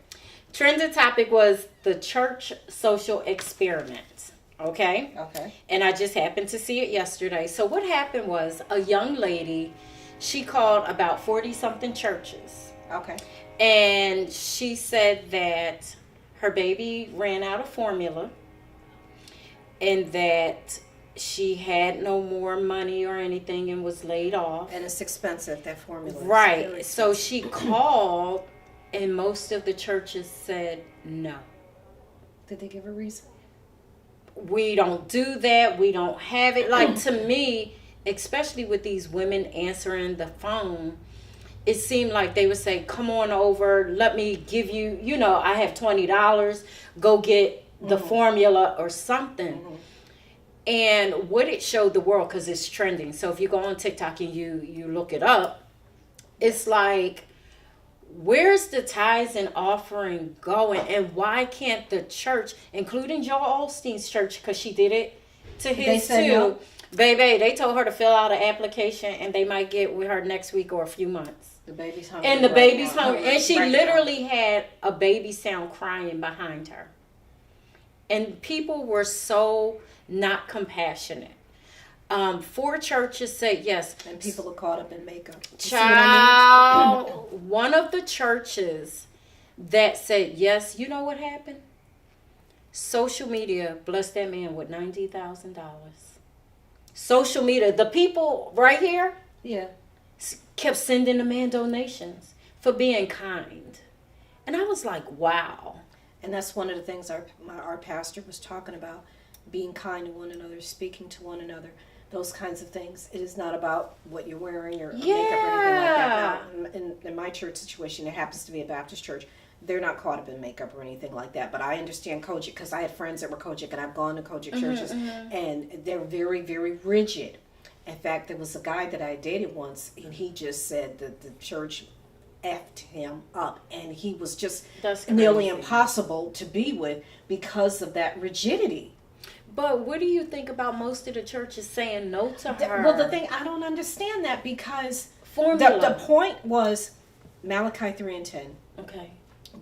Trending topic was the church social experiment. Okay? Okay. And I just happened to see it yesterday. So what happened was a young lady, she called about 40-something churches. Okay. And she said that her baby ran out of formula and that she had no more money or anything and was laid off. And it's expensive, that formula. is Right. very So expensive. she called and most of the churches said no. Did they give a reason? We don't do that. We don't have it. Like, to me, especially with these women answering the phone, it seemed like they would say, come on over. Let me give you, I have $20. Go get the formula or something. And what it showed the world, because it's trending. So if you go on TikTok and you look it up, it's like, where's the tithes and offering going? And why can't the church, including Joel Osteen's church, because she did it to his said too. no? Baby, they told her to fill out an application and they might get with her next week or a few months. The baby's hungry. And the right baby's now. hungry. And she Right literally had a baby sound crying behind her. And people were so not compassionate. 4 churches said yes. now. And people are caught up in makeup. You see what I mean? Child, one of the churches that said yes, you know what happened? Social media blessed that man with $90,000. Social media, the people right here Yeah. kept sending the man donations for being kind. And I was like, wow. And that's one of the things our pastor was talking about, being kind to one another, speaking to one another, those kinds of things. It is not about what you're wearing or makeup or anything like that. Now, in my church situation, it happens to be a Baptist church. They're not caught up in makeup or anything like that. But I understand Kojic because I had friends that were Kojic, and I've gone to Kojic churches, and they're very, very rigid. In fact, there was a guy that I dated once, and he just said that the church effed him up, and he was just That's nearly crazy. impossible to be with because of that rigidity. But what do you think about most of the churches saying no to her? Well, the thing, I don't understand that because Formula. the point was Malachi 3:10. Okay.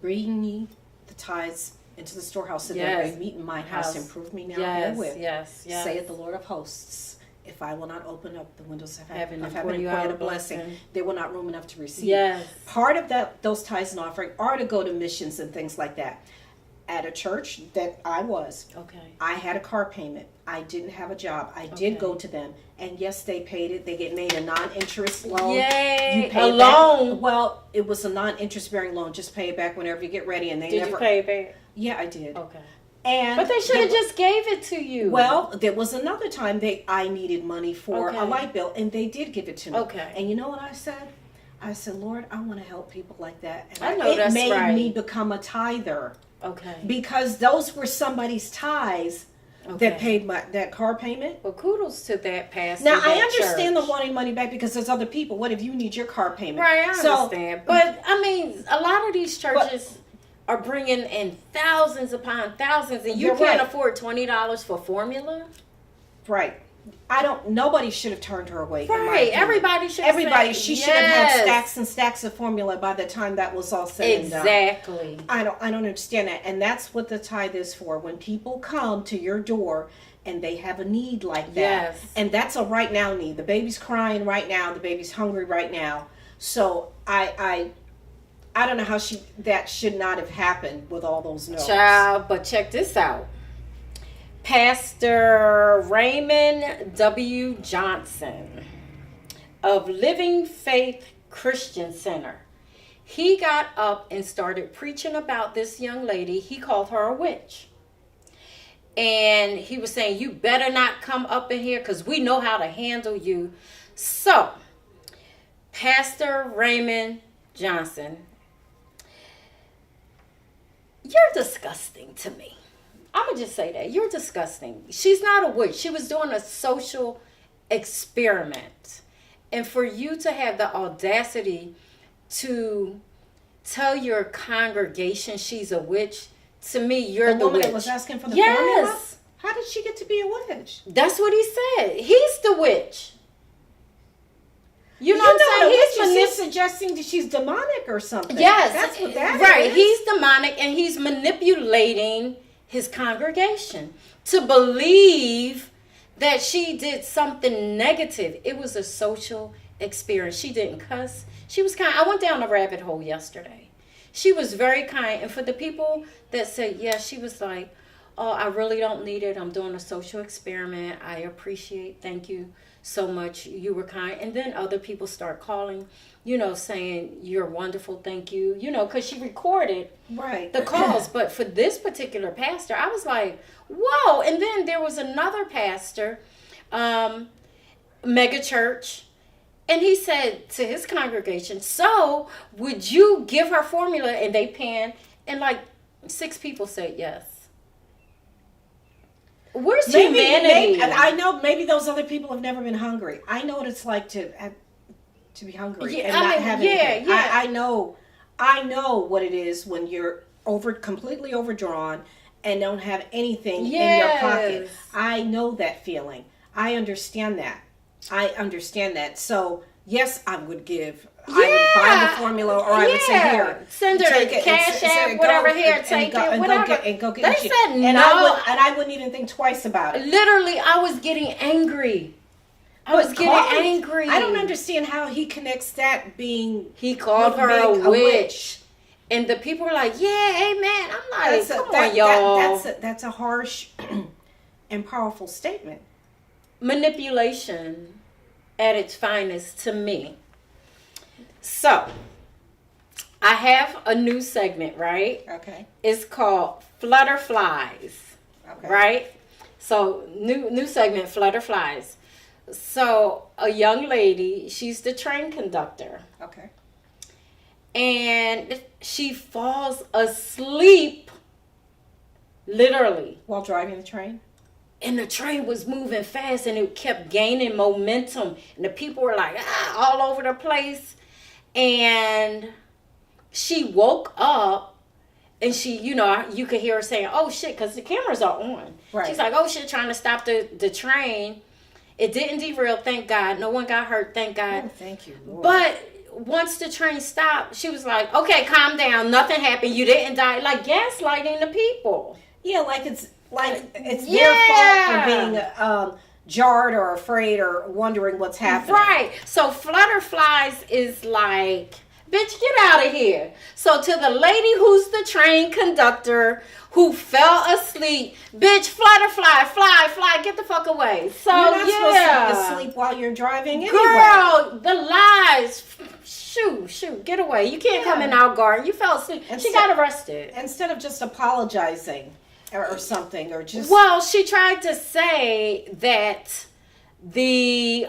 Bring ye the tithes into the storehouse, and Yes. that may meet in my house, and prove me now Yes, herewith. yes. Saith the Lord of hosts, if I will not open up the windows of Heaven heaven, and of pour heaven you and pour out out a a blessing, blessing. there will not room enough to receive. Yes. Part of those tithes and offering are to go to missions and things like that. At a church that I was, Okay. I had a car payment. I didn't have a job. I Okay. did go to them, and yes, they paid it. They get made a non-interest loan. Yay! You pay A it back. loan. Well, it was a non-interest bearing loan. Just pay it back whenever you get ready. And they Did never. you pay back? Yeah, I did. Okay. And But they should have there- just gave it to you. Well, there was another time I needed money for Okay. a light bill, and they did give it to me. Okay. And you know what I said? I said, Lord, I want to help people like that. And I know it that's made right. me become a tither Okay. because those were somebody's tithes Okay. that paid that car payment. Well, kudos to that pastor. Now I that understand church. the wanting money back because there's other people. What if you need your car payment? Right, I So, understand. But, I mean, a lot of these churches are bringing in thousands upon thousands, and you You're can't right. afford $20 for formula? right. Nobody should have turned her away. in my Right. opinion. Everybody should She should have had yes. stacks and stacks of formula by the time that was all said and done. Exactly. I don't understand that. And that's what the tithe is for. When people come to your door and they have a need like that. Yes. And that's a right now need. The baby's crying right now. The baby's hungry right now. So I don't know how that should not have happened with all those no's. Child, but check this out. Pastor Raymond W. Johnson of Living Faith Christian Center. He got up and started preaching about this young lady. He called her a witch. And he was saying, you better not come up in here because we know how to handle you. So, Pastor Raymond Johnson, you're disgusting to me. I'm going to just say that. You're disgusting. She's not a witch. She was doing a social experiment. And for you to have the audacity to tell your congregation she's a witch, to me, you're the woman witch. That was asking for the yes. formula? How did she get to be a witch? That's what he said. He's the witch. You know what I'm saying? He's suggesting that she's demonic or something. Yes. That's what that right. is. He's demonic and he's manipulating his congregation to believe that she did something negative. It was a social experience. She didn't cuss. She was kind. I went down a rabbit hole yesterday. She was very kind. And for the people that said, yes, she was like, oh, I really don't need it. I'm doing a social experiment. I appreciate, thank you so much. You were kind. And then other people start calling, saying, you're wonderful, thank you. Because she recorded the calls. But for this particular pastor, I was like, whoa. And then there was another pastor, mega church. And he said to his congregation, so would you give her formula? And they panned. And like 6 people said yes. Where's humanity? I know maybe those other people have never been hungry. I know what it's like to be hungry and not have anything. Yeah. I know what it is when you're completely overdrawn and don't have anything in your pocket. I know that feeling. I understand that. So yes, I would give. I would buy the formula, or I would say, here, send her take it, cash app, whatever. Here, take it, whatever. Go get they it. said and no, I wouldn't even think twice about it. Literally, I was getting angry. I don't understand how he connects that being. He called her a witch. And the people were like, yeah, amen. I'm like, come on, y'all. That's a harsh and powerful statement. Manipulation at its finest to me. So, I have a new segment, right? Okay. It's called Flutter Flies. Okay. Right? So, new segment, Flutter Flies. So, a young lady, she's the train conductor. Okay. And she falls asleep, literally. While driving the train? And the train was moving fast and it kept gaining momentum. And the people were like, all over the place. And she woke up and she, you could hear her saying, oh shit, because the cameras are on. Right. She's like, oh shit, trying to stop the train. It didn't derail, thank God. No one got hurt, thank God. Oh, thank you, Lord. But once the train stopped, she was like, okay, calm down. Nothing happened. You didn't die. Like gaslighting the people. Yeah, it's their fault for being jarred or afraid or wondering what's happening. Right. So Flutter Flies is like, bitch, get out of here. So to the lady who's the train conductor who fell asleep, bitch, flutter fly, get the fuck away. So you're not supposed to be asleep while you're driving anyway. Girl, the lies. Shoot, get away. You can't come in our garden. You fell asleep. She got arrested. Instead of just apologizing or something, or just... Well, she tried to say that the,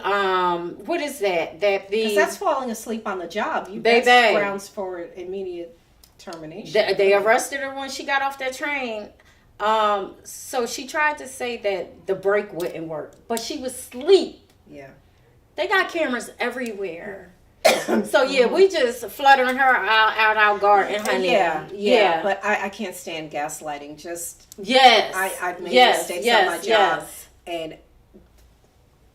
what is that? Because that's falling asleep on the job. That's grounds for immediate termination. They arrested her when she got off that train. So she tried to say that the brake wouldn't work, but she was asleep. Yeah. They got cameras everywhere. So yeah, we just fluttering her out our garden, honey. Yeah. But I can't stand gaslighting. I've made mistakes on my job, and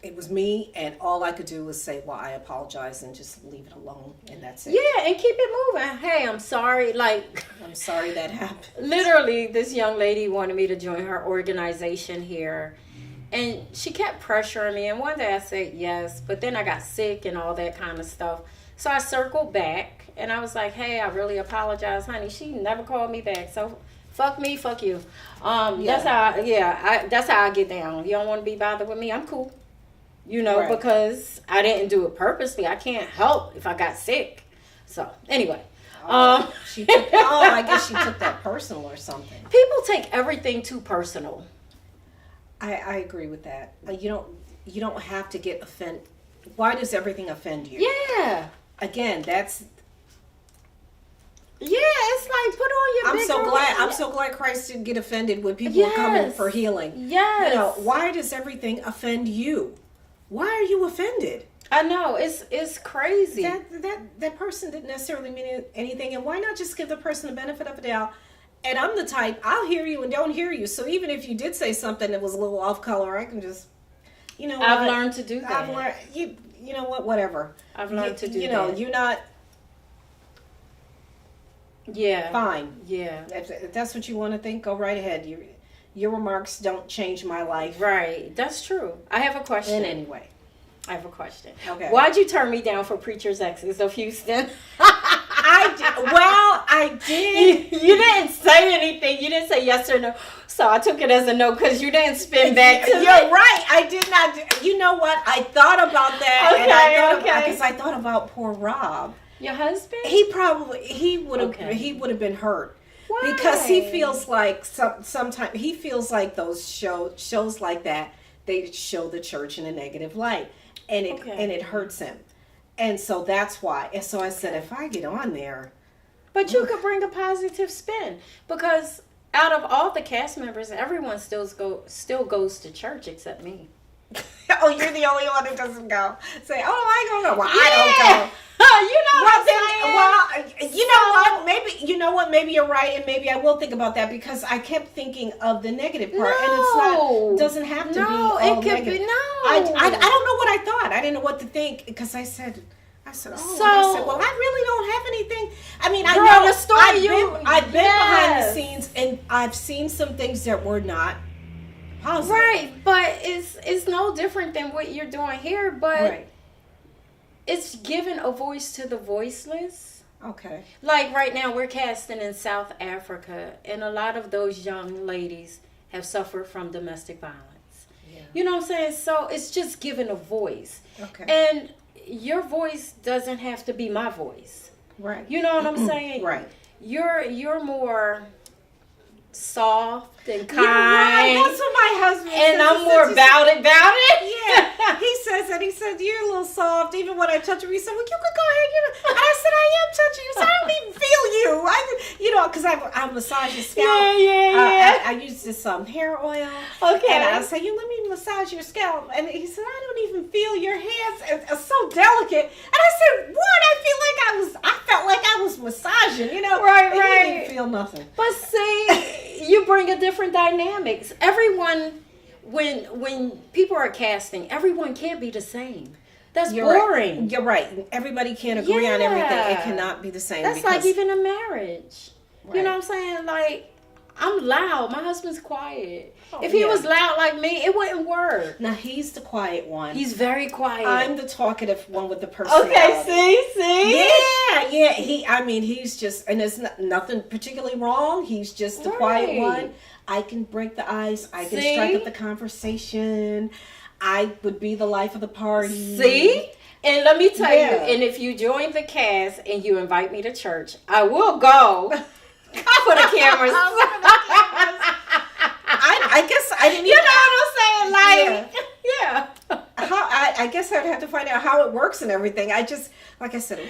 it was me, and all I could do was say, well, I apologize, and just leave it alone, and that's it. Yeah, and keep it moving. Hey, I'm sorry. I'm sorry that happened. Literally, this young lady wanted me to join her organization here. And she kept pressuring me. And one day I said yes. But then I got sick and all that kind of stuff. So I circled back. And I was like, hey, I really apologize, honey. She never called me back. So Fuck me, fuck you. Yeah. That's how I get down. You don't want to be bothered with me, I'm cool. You know, Right. because I didn't do it purposely. I can't help if I got sick. So anyway, I guess she took that personal or something. people take everything too personal. I agree with that. You don't have to get offended. Why does everything offend you? Yeah. Again, that's. Yeah, it's like put on your. I'm so glad Christ didn't get offended when people were coming for healing. Yes. You know, why does everything offend you? Why are you offended? I know it's crazy. That person didn't necessarily mean anything, and why not just give the person the benefit of the doubt? And I'm the type, I'll hear you and don't hear you. So even if you did say something that was a little off color, I can just, I've learned to do that. I've learned, you know what, whatever. I've learned to do You know, that. you're not Yeah. fine. Yeah. If that's what you want to think, go right ahead. Your remarks don't change my life Right. That's true. I have a question. in any way. I have a question. Okay. Why'd you turn me down for Preacher's Exes of Houston? I did. You didn't say anything. You didn't say yes or no. So I took it as a no because you didn't spin back to You're me. right. I did not. You know what? I thought about that, and I thought about poor Rob. Your husband? He would have Okay. he would have been hurt Why? because he feels like sometimes he feels like those shows like that, they show the church in a negative light, and it hurts him, and so that's why. And so I said, if I get on there. But you could bring a positive spin because out of all the cast members, everyone still goes to church except me. Oh, you're the only one that doesn't go. Say, oh, I don't go. Well, I don't go. You know what I'm saying? You know what? Maybe you're right, and maybe I will think about that because I kept thinking of the negative part, and it's not. It doesn't have to be. No, all it could negative. be no. I don't know what I thought. I didn't know what to think because I said, oh. So- And I said, well, I really don't have anything. I mean, I Girl, know the story I've been behind the yes. scenes, and I've seen some things that were not positive. Right, but it's no different than what you're doing here, but Right. it's giving a voice to the voiceless. Okay. Like right now, we're casting in South Africa, and a lot of those young ladies have suffered from domestic violence. Yeah. You know what I'm saying? So it's just giving a voice. Okay. And your voice doesn't have to be my voice. Right. You know what I'm saying? Right. You're more soft and kind. You're right. That's what my husband and says. I'm He more says, about it. Yeah, he says that. He said, you're a little soft. Even when I touch him, he said, well, you could go ahead. And I said, I am touching you. So I don't even feel you. Because I massage your scalp. Yeah. I use this hair oil. Okay. And I say, let me massage your scalp. And he said, I don't even feel your hands. It's so delicate. And I said, what? I felt like I was massaging, Right, and right. He didn't feel nothing. But see, you bring a different dynamics. Everyone, when people are casting, everyone can't be the same. That's boring. Right. You're right. Everybody can't agree on everything. It cannot be the same. That's like even a marriage. Right. You know what I'm saying? Like, I'm loud. My husband's quiet. Oh, if he yeah. was loud like me, it wouldn't work. Now he's the quiet one. He's very quiet. I'm the talkative one with the personality. Okay, see? Yeah. He's just, and there's nothing particularly wrong. He's just the quiet Right. one. I can break the ice. I can See? strike up the conversation. I would be the life of the party. See? And let me tell Yeah. you, and if you join the cast and you invite me to church, I will go for the cameras. I guess I didn't You even. know what I'm saying? Like, yeah. I guess I'd have to find out how it works and everything. I just, like I said,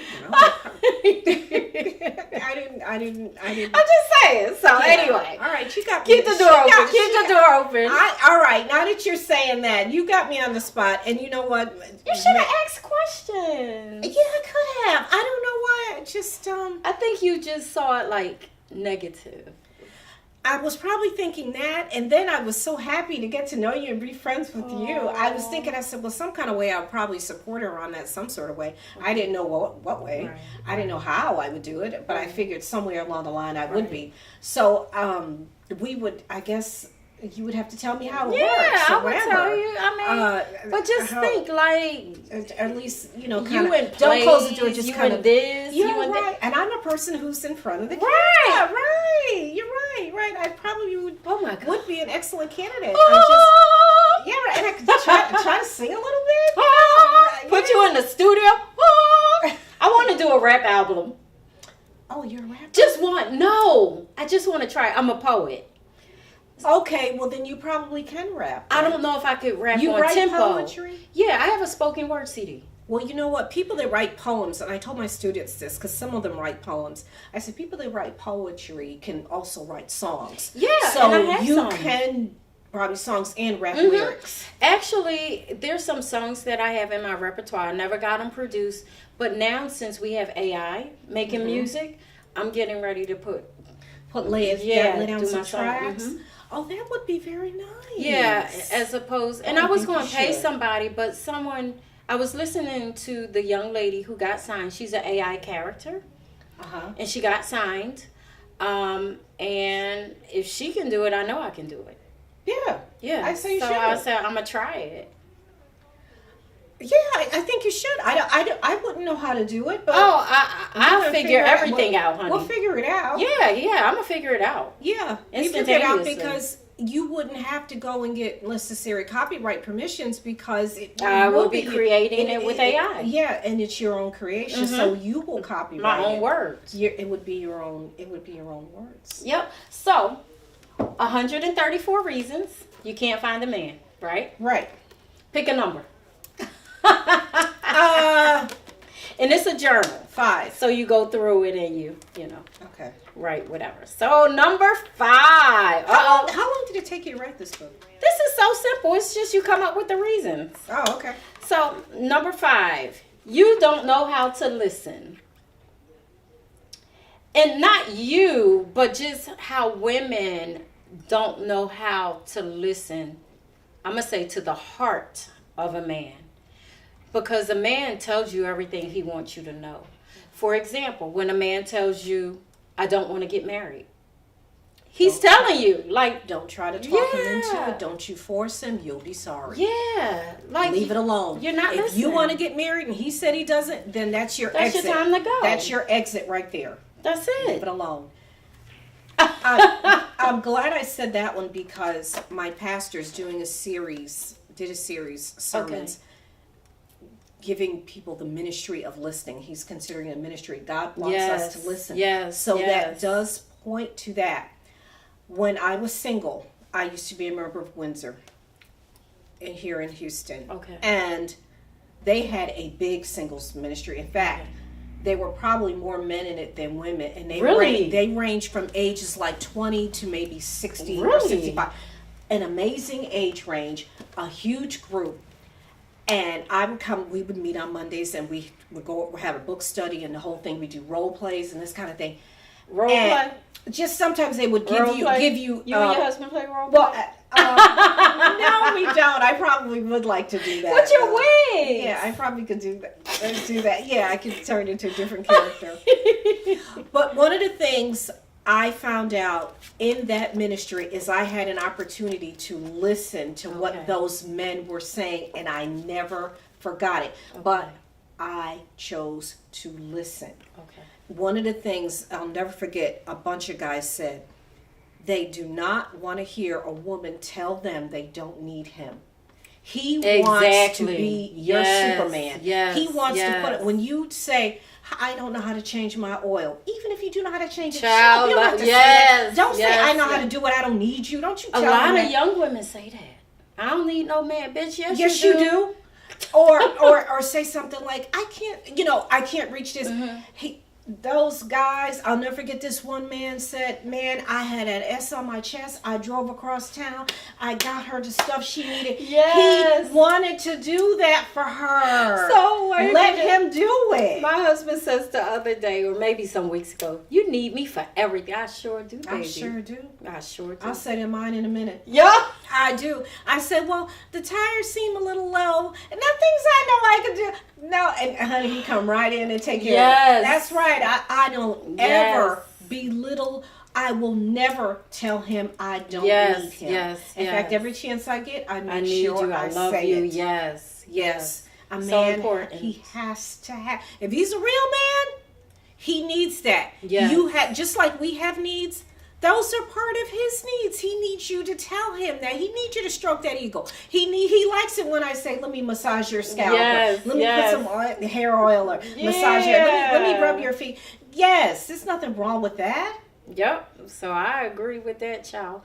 I didn't. I'm just saying. So anyway, All right, you got keep me. the door open. Keep the door open. All right, now that you're saying that, you got me on the spot, and you know what? You should have asked questions. Yeah, I could have. I don't know why. I just I think you just saw it like negative. I was probably thinking that, and then I was so happy to get to know you and be friends with you. I was thinking, I said, well, some kind of way I'll probably support her on that, some sort of way. I didn't know what way. Right. I didn't know how I would do it, but I figured somewhere along the line I would be. So we would, I guess, You would have to tell me how it Yeah, works. I would tell you. I mean, but just think, like, at least, you know, you kind and of don't close the door. plays, Just you kind and of this, You're you and right, and I'm a person who's in front of the Right. camera. Right, you're right, right. I probably Oh my God. would be an excellent candidate. Oh, Yeah, right, and I could try to sing a little bit. Put you in the studio. Oh, I want to do a rap album. Oh, you're a rapper. Just want no. I just want to try. I'm a poet. Okay, well then you probably can rap. I don't know if I could rap You on write tempo. poetry? Yeah, I have a spoken word CD. Well, you know what? People that write poems, and I told my students this because some of them write poems. I said people that write poetry can also write songs. Yeah, so and I have you some. can probably songs and rap Mhm. lyrics. Actually, there's some songs that I have in my repertoire. I never got them produced, but now since we have AI making Mhm. music, I'm getting ready to Lay down do some my song. tracks. Mhm. Oh, that would be very nice. Yeah, as opposed, and I I was think going you to pay should. somebody, but someone, I was listening to the young lady who got signed. She's an AI character, and she got signed. And if she can do it, I know I can do it. Yeah. Yeah. I say you so should. I said, I'm going to try it. Yeah, I think you should. I wouldn't know how to do it, but Oh, I'll gonna figure figure out- everything out, honey. we'll figure it out. Yeah, I'm going to figure it out. Yeah, you figure it out Instantaneously. because you wouldn't have to go and get necessary copyright permissions because I will be creating it with AI. Yeah, and it's your own creation, Mhm. so you will copyright My own it. words. It would be your own. It would be your own words. Yep. So, 134 reasons you can't find a man, right? Right. Pick a number. And And it's a journal. 5. So you go through it and you know, Okay. write whatever. So number 5. How long did it take you to write this book? This is so simple. It's just you come up with the reasons. Oh, okay. So number 5, you don't know how to listen. And not you, but just how women don't know how to listen. I'm going to say to the heart of a man. Because a man tells you everything he wants you to know. For example, when a man tells you, I don't want to get married. He's telling you, like, Don't try to talk him into Yeah. it. Don't you force him. You'll be sorry. yeah. Like, Leave it alone. You're not If listening. you want to get married and he said he doesn't, then that's your That's exit. your time to go. That's your exit right there. That's Leave it. it alone. I'm glad I said that one because my pastor's did a series sermons giving people the ministry of listening. He's considering a ministry. God wants us to listen. Yes. So yes. that does point to that. When I was single, I used to be a member of Windsor here in Houston. Okay. And they had a big singles ministry. In fact, there were probably more men in it than women, and they Really? they ranged from ages like 20 to maybe 60 or Really? 65. An amazing age range, a huge group. And we would meet on Mondays, and we would go have a book study and the whole thing. We do role plays and this kind of thing. Role And play. Just sometimes they would Role play? give you. You and your husband play role Well, play? no, we don't. I probably would like to do that. What's your wings? Yeah, I probably could do that. Yeah, I could turn into a different character. But one of the things I found out in that ministry is I had an opportunity to listen to Okay. what those men were saying, and I never forgot it. But I chose to listen. Okay. One of the things I'll never forget, a bunch of guys said, they do not want to hear a woman tell them they don't need him. He wants to be your Yes, Superman. yes, He wants to put yes. it. When you say, I don't know how to change my oil, even if you do know how to change it, Child, you don't have to say yes, that. Don't say, yes, I know how yes. to do it, I don't need you. Don't you A tell lot them of that. young women say that. I don't need no man, bitch. Yes, you do. Or say something like, I can't reach this. Mm-hmm. Those guys, I'll never forget this one man said, man, I had an S on my chest. I drove across town. I got her the stuff she needed. Yes. He wanted to do that for her. So wait a let minute. him do it. My husband says the other day, or maybe some weeks ago, you need me for everything. I sure do, baby. I sure do. I sure do. I'll say to mine in a minute. Yeah. I do. I said, well, the tires seem a little low, and the things I know I can do. No, and honey, he come right in and take care of it. Yes. That's right. I don't Yes. ever belittle I will never tell him I don't Yes, need him. yes, In yes. fact, every chance I get, I make I need sure you. I love say you. it. Yes. Yes. A So man, important. he has to have. If he's a real man, he needs that. Yes. You have, just like we have needs. Those are part of his needs. He needs you to tell him that. He needs you to stroke that ego. He likes it when I say, "Let me massage your scalp. Yes, Let me yes. put some hair oil or massage your. Let me rub your feet." Yes, there's nothing wrong with that. Yep. So I agree with that, child.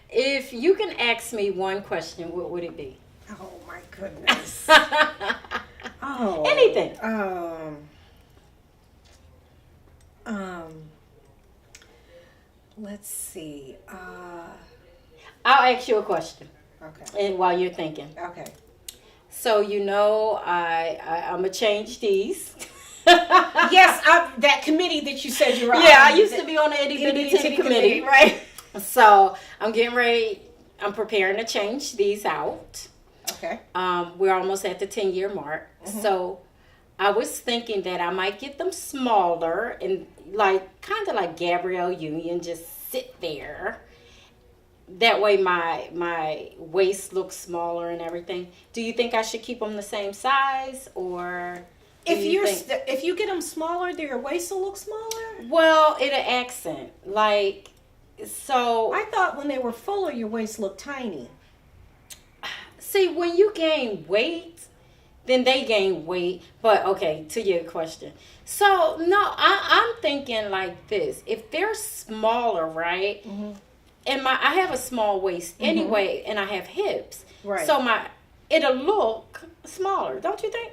If you can ask me one question, what would it be? Oh my goodness. Oh. Anything. Let's see. I'll ask you a question, Okay. and while you're thinking. Okay. So I'm a change these. Yes, that committee that you said you were on. Yeah, I used to be on the itty bitty Itty bitty titty titty committee, right? So I'm getting ready. I'm preparing to change these out. Okay. We're almost at the 10-year mark. So I was thinking that I might get them smaller and kind of like Gabrielle Union, just sit there. That way my waist looks smaller and everything. Do you think I should keep them the same size, or do you think- If you get them smaller, do your waist will look smaller? Well, it'll accent so. I thought when they were fuller, your waist looked tiny. See, when you gain weight, then they gain weight. But okay, to your question. So no, I'm thinking like this. If they're smaller, right? Mm-hmm. And I have a small waist anyway, and I have hips. Right. So it'll look smaller, don't you think?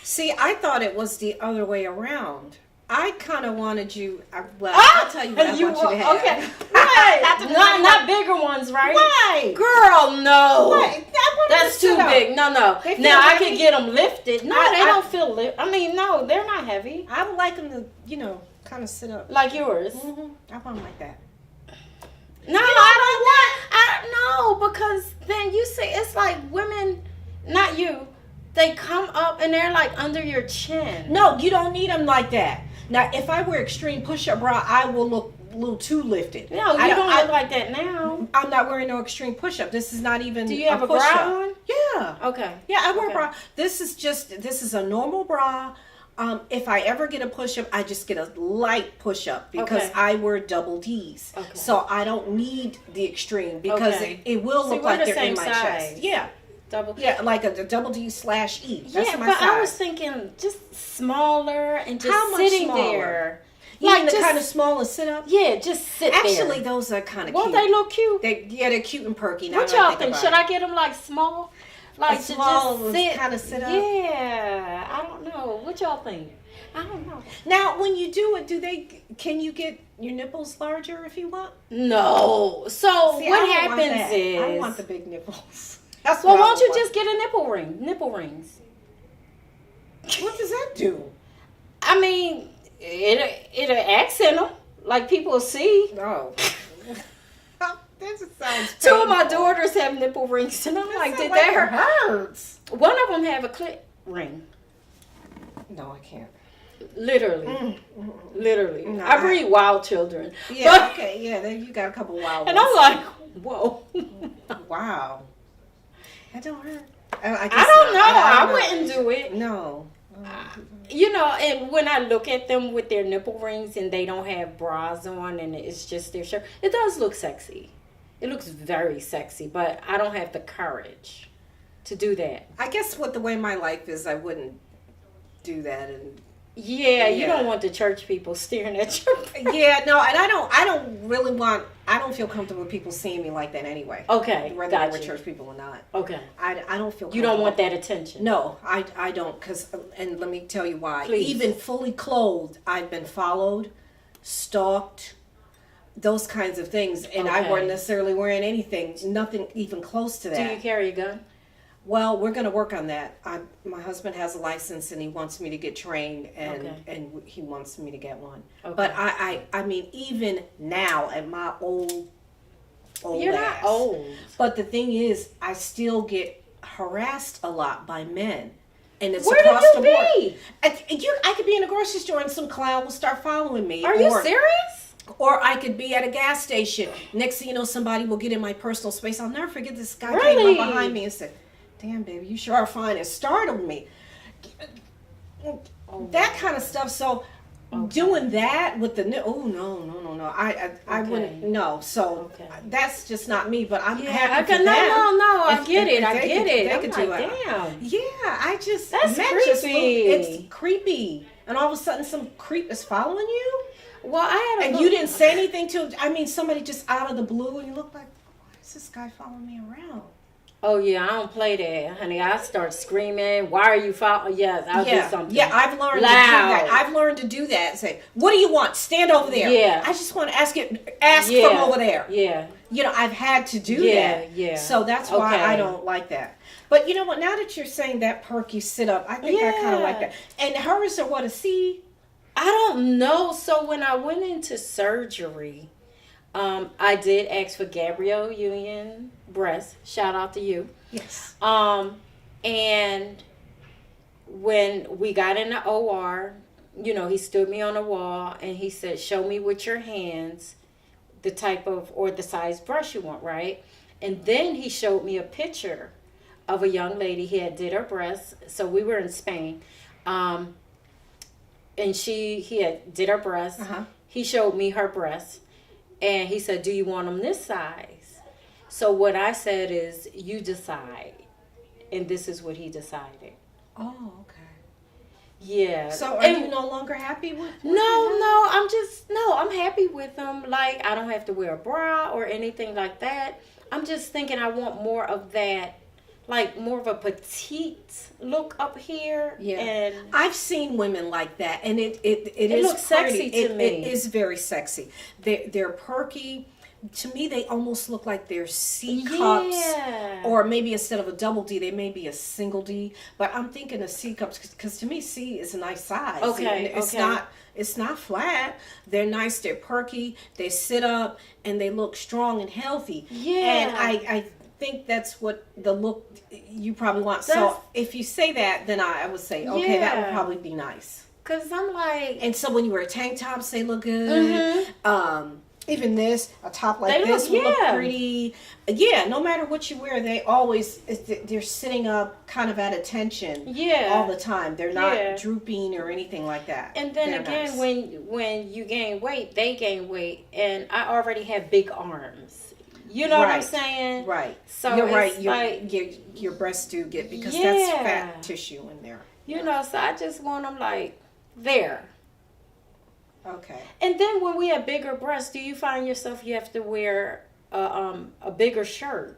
See, I thought it was the other way around. I kind of wanted you. Well, Ah! I'll tell you what I want you to have. Okay. Right. not bigger ones, right? Why? Girl, no. Why? I want them That's to too sit up. big. No. They feel Now I heavy? could get them lifted. No, I- they I- don't feel lift. I mean, no, they're not heavy I would like them to, kind of sit up. like yours. I want them like that. No, I don't want. Because then you see, it's like women, not you. They come up and they're like under your chin. No, you don't need them like that. Now, if I wear extreme push-up bra, I will look a little too lifted. No, you don't look like that now. I'm not wearing no extreme push-up. This is not even. Do you have a bra push-up. on? Yeah. Okay. Yeah, I wear Okay. a bra. This is a normal bra. If I ever get a push-up, I just get a light push-up because Okay. I wear double D's. Okay. So I don't need the extreme because Okay. it will See, look we're like the they're in same my size. chest. Yeah. Double. Yeah, like a double D/E. That's Yeah, my but size. I was thinking just smaller and just How much sitting smaller? there. You mean the just- kind of small and sit up? Yeah, just sit Actually, there. those are kind of Won't cute. they look cute? They're cute and perky. Now What that I y'all think? about Should it. I get them like small? Like to small just and sit? kinda sit up? Yeah, I don't know. What y'all think? I don't know. Now, when you do it, can you get your nipples larger if you want? No. So See, what I don't want happens that. is, I want the big nipples. That's well, what I won't you want. just get a nipple ring? Nipple rings. What does that do? I mean, it'll accent them, like people see. No. That just sounds. Two of my painful. daughters have nipple rings, and I'm That like, sounds did like that it hurt? hurts? One of them have a clit ring. No, I can't. Literally. Literally. No, I breed wild children. Yeah. But- Okay. Yeah. Then you got a couple wild And ones. I'm like, whoa. Wow. That don't hurt. I don't know. I don't wouldn't do it. No. And when I look at them with their nipple rings and they don't have bras on and it's just their shirt, it does look sexy. It looks very sexy, but I don't have the courage to do that. I guess with the way my life is, I wouldn't do that. And Yeah, you Yeah. don't want the church people staring at your yeah, no, and I don't feel comfortable with people seeing me like that anyway. Okay, Whether they were gotcha. church people or not. Okay. I don't feel You don't want comfortable. that attention. No, I don't, and let me tell you why. Please. Even fully clothed, I've been followed, stalked, those kinds of things, and I Okay. weren't necessarily wearing anything, nothing even close to Do that. you carry a gun? Well, we're going to work on that. My husband has a license, and he wants me to get trained, and Okay. and he wants me to get one. Okay. But I mean, even now at my old You're not ass, old. But the thing is, I still get harassed a lot by men. And it's Where across do the you board. be? I could be in a grocery store and some clown will start following me. Are you or- serious? Or I could be at a gas station. Next thing you know, somebody will get in my personal space. I'll never forget this guy came Really? up behind me and said, "Damn, baby, you sure are fine." It startled me. That kind of stuff. So doing that with the oh no, I wouldn't no. So that's just not me. But I'm happy for them. No, I If- get if it. I they get could- it. they I'm could like, do it. damn. Yeah, I just That's men just creepy. it's creepy, and all of a sudden some creep is following you, Well, I had a and you didn't say anything to. I mean, somebody just out of the blue, and you look like, why is this guy following me around? Oh yeah, I don't play that, honey. I start screaming. Why are you following? Yes, I'll do something. Yeah, I've learned to do that. I've learned to do that. Say, what do you want? Stand over there. Yeah. I just want to ask from over there. Yeah. You know, I've had to do Yeah, that. yeah. So that's why Okay. I don't like that. But you know what? Now that you're saying that perky sit up, I think I kind of like that. And hers are what, a C? I don't know. So when I went into surgery, I did ask for Gabrielle Union breast. Shout out to you. Yes. And when we got in the OR, you know, he stood me on the wall and he said, "Show me with your hands the type of or the size breast you want," right? And then he showed me a picture of a young lady. He had did her breasts. So we were in Spain. And he had did her breasts. Uh-huh. He showed me her breasts. And he said, "Do you want them this size?" So what I said is, "You decide." And this is what he decided. Oh, okay. Yeah. So are you no longer happy with No, I'm happy with them. Like, I don't have to wear a bra or anything like that. I'm just thinking I want more of that, like more of a petite look up here. Yeah. And I've seen women like that, and it looks sexy to me. It is very sexy. They're perky. To me, they almost look like they're C cups, or maybe instead of a double D, they may be a single D. But I'm thinking of C cups because to me, C is a nice size. Okay, And it's not flat. They're nice. They're perky. They sit up and they look strong and healthy. Yeah. And I think that's what the look you probably want. So if you say that, then I would say, okay, that would probably be nice. Cause I'm like, And so when you wear tank tops, they look good. Even this, a top like They this look- would look yeah. pretty. Yeah, no matter what you wear, they're sitting up kind of at attention all the time. They're not drooping or anything like that. And then They're again, nice. when you gain weight, they gain weight, and I already have big arms. You know what I'm saying? Right. So You're it's right. like, Your breasts do get, because that's fat tissue in there. you know, so I just want them like there. Okay. And then when we have bigger breasts, do you find yourself you have to wear a bigger shirt,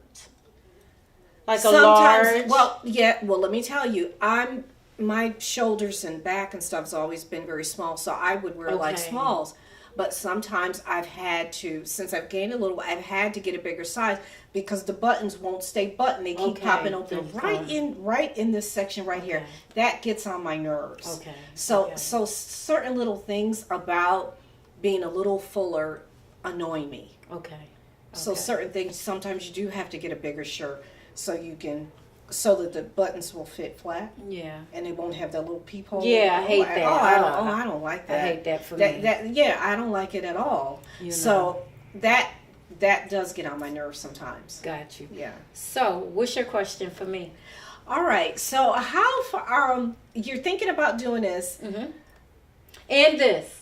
like a large? Well, let me tell you, my shoulders and back and stuff's always been very small, so I would wear like smalls. But sometimes I've had to, since I've gained a little, I've had to get a bigger size because the buttons won't stay buttoned. They keep popping open right in this section right here. That gets on my nerves. Okay. So certain little things about being a little fuller annoy me. Okay. So certain things, sometimes you do have to get a bigger shirt so that the buttons will fit flat. Yeah. And it won't have that little peephole. Yeah, I hate that. I don't like that. I hate that for me. I don't like it at all. You know. So that does get on my nerves sometimes. Got you. Yeah. So, what's your question for me? All right. So how far you're thinking about doing this? Mm-hmm. And this.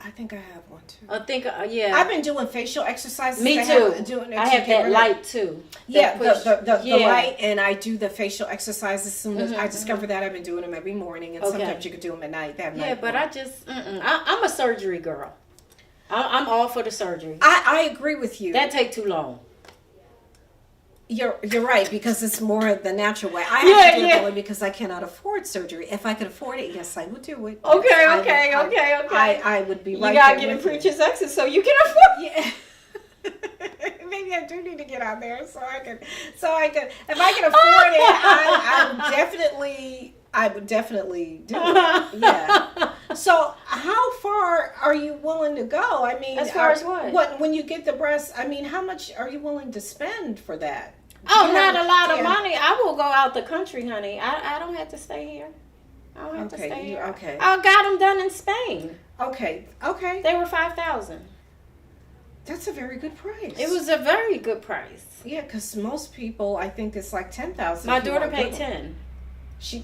I think I have one too. I think, yeah. I've been doing facial exercises. Me too. I have that light too. Yeah, the light, and I do the facial exercises as soon as I discover that. I've been doing them every morning, and sometimes you could do them at night. But I just, I'm a surgery girl. I'm all for the surgery. I agree with you. That take too long. You're right, because it's more the natural way. I have to do it that way because I cannot afford surgery. If I could afford it, yes, I would do it. Okay. I would be right. You gotta get a preacher's exit so you can afford. Yeah. Maybe I do need to get out there so I can. If I can afford it, I would definitely do it. Yeah. So how far are you willing to go? I mean, as far as what? When you get the breast, I mean, how much are you willing to spend for that? Oh, not a lot of money. I will go out the country, honey. I don't have to stay here. I don't have to Okay, stay here. okay. I got them done in Spain. Okay. Okay. They were 5,000. That's a very good price. It was a very good price. Yeah, because most people, I think it's like 10,000. My daughter paid 10.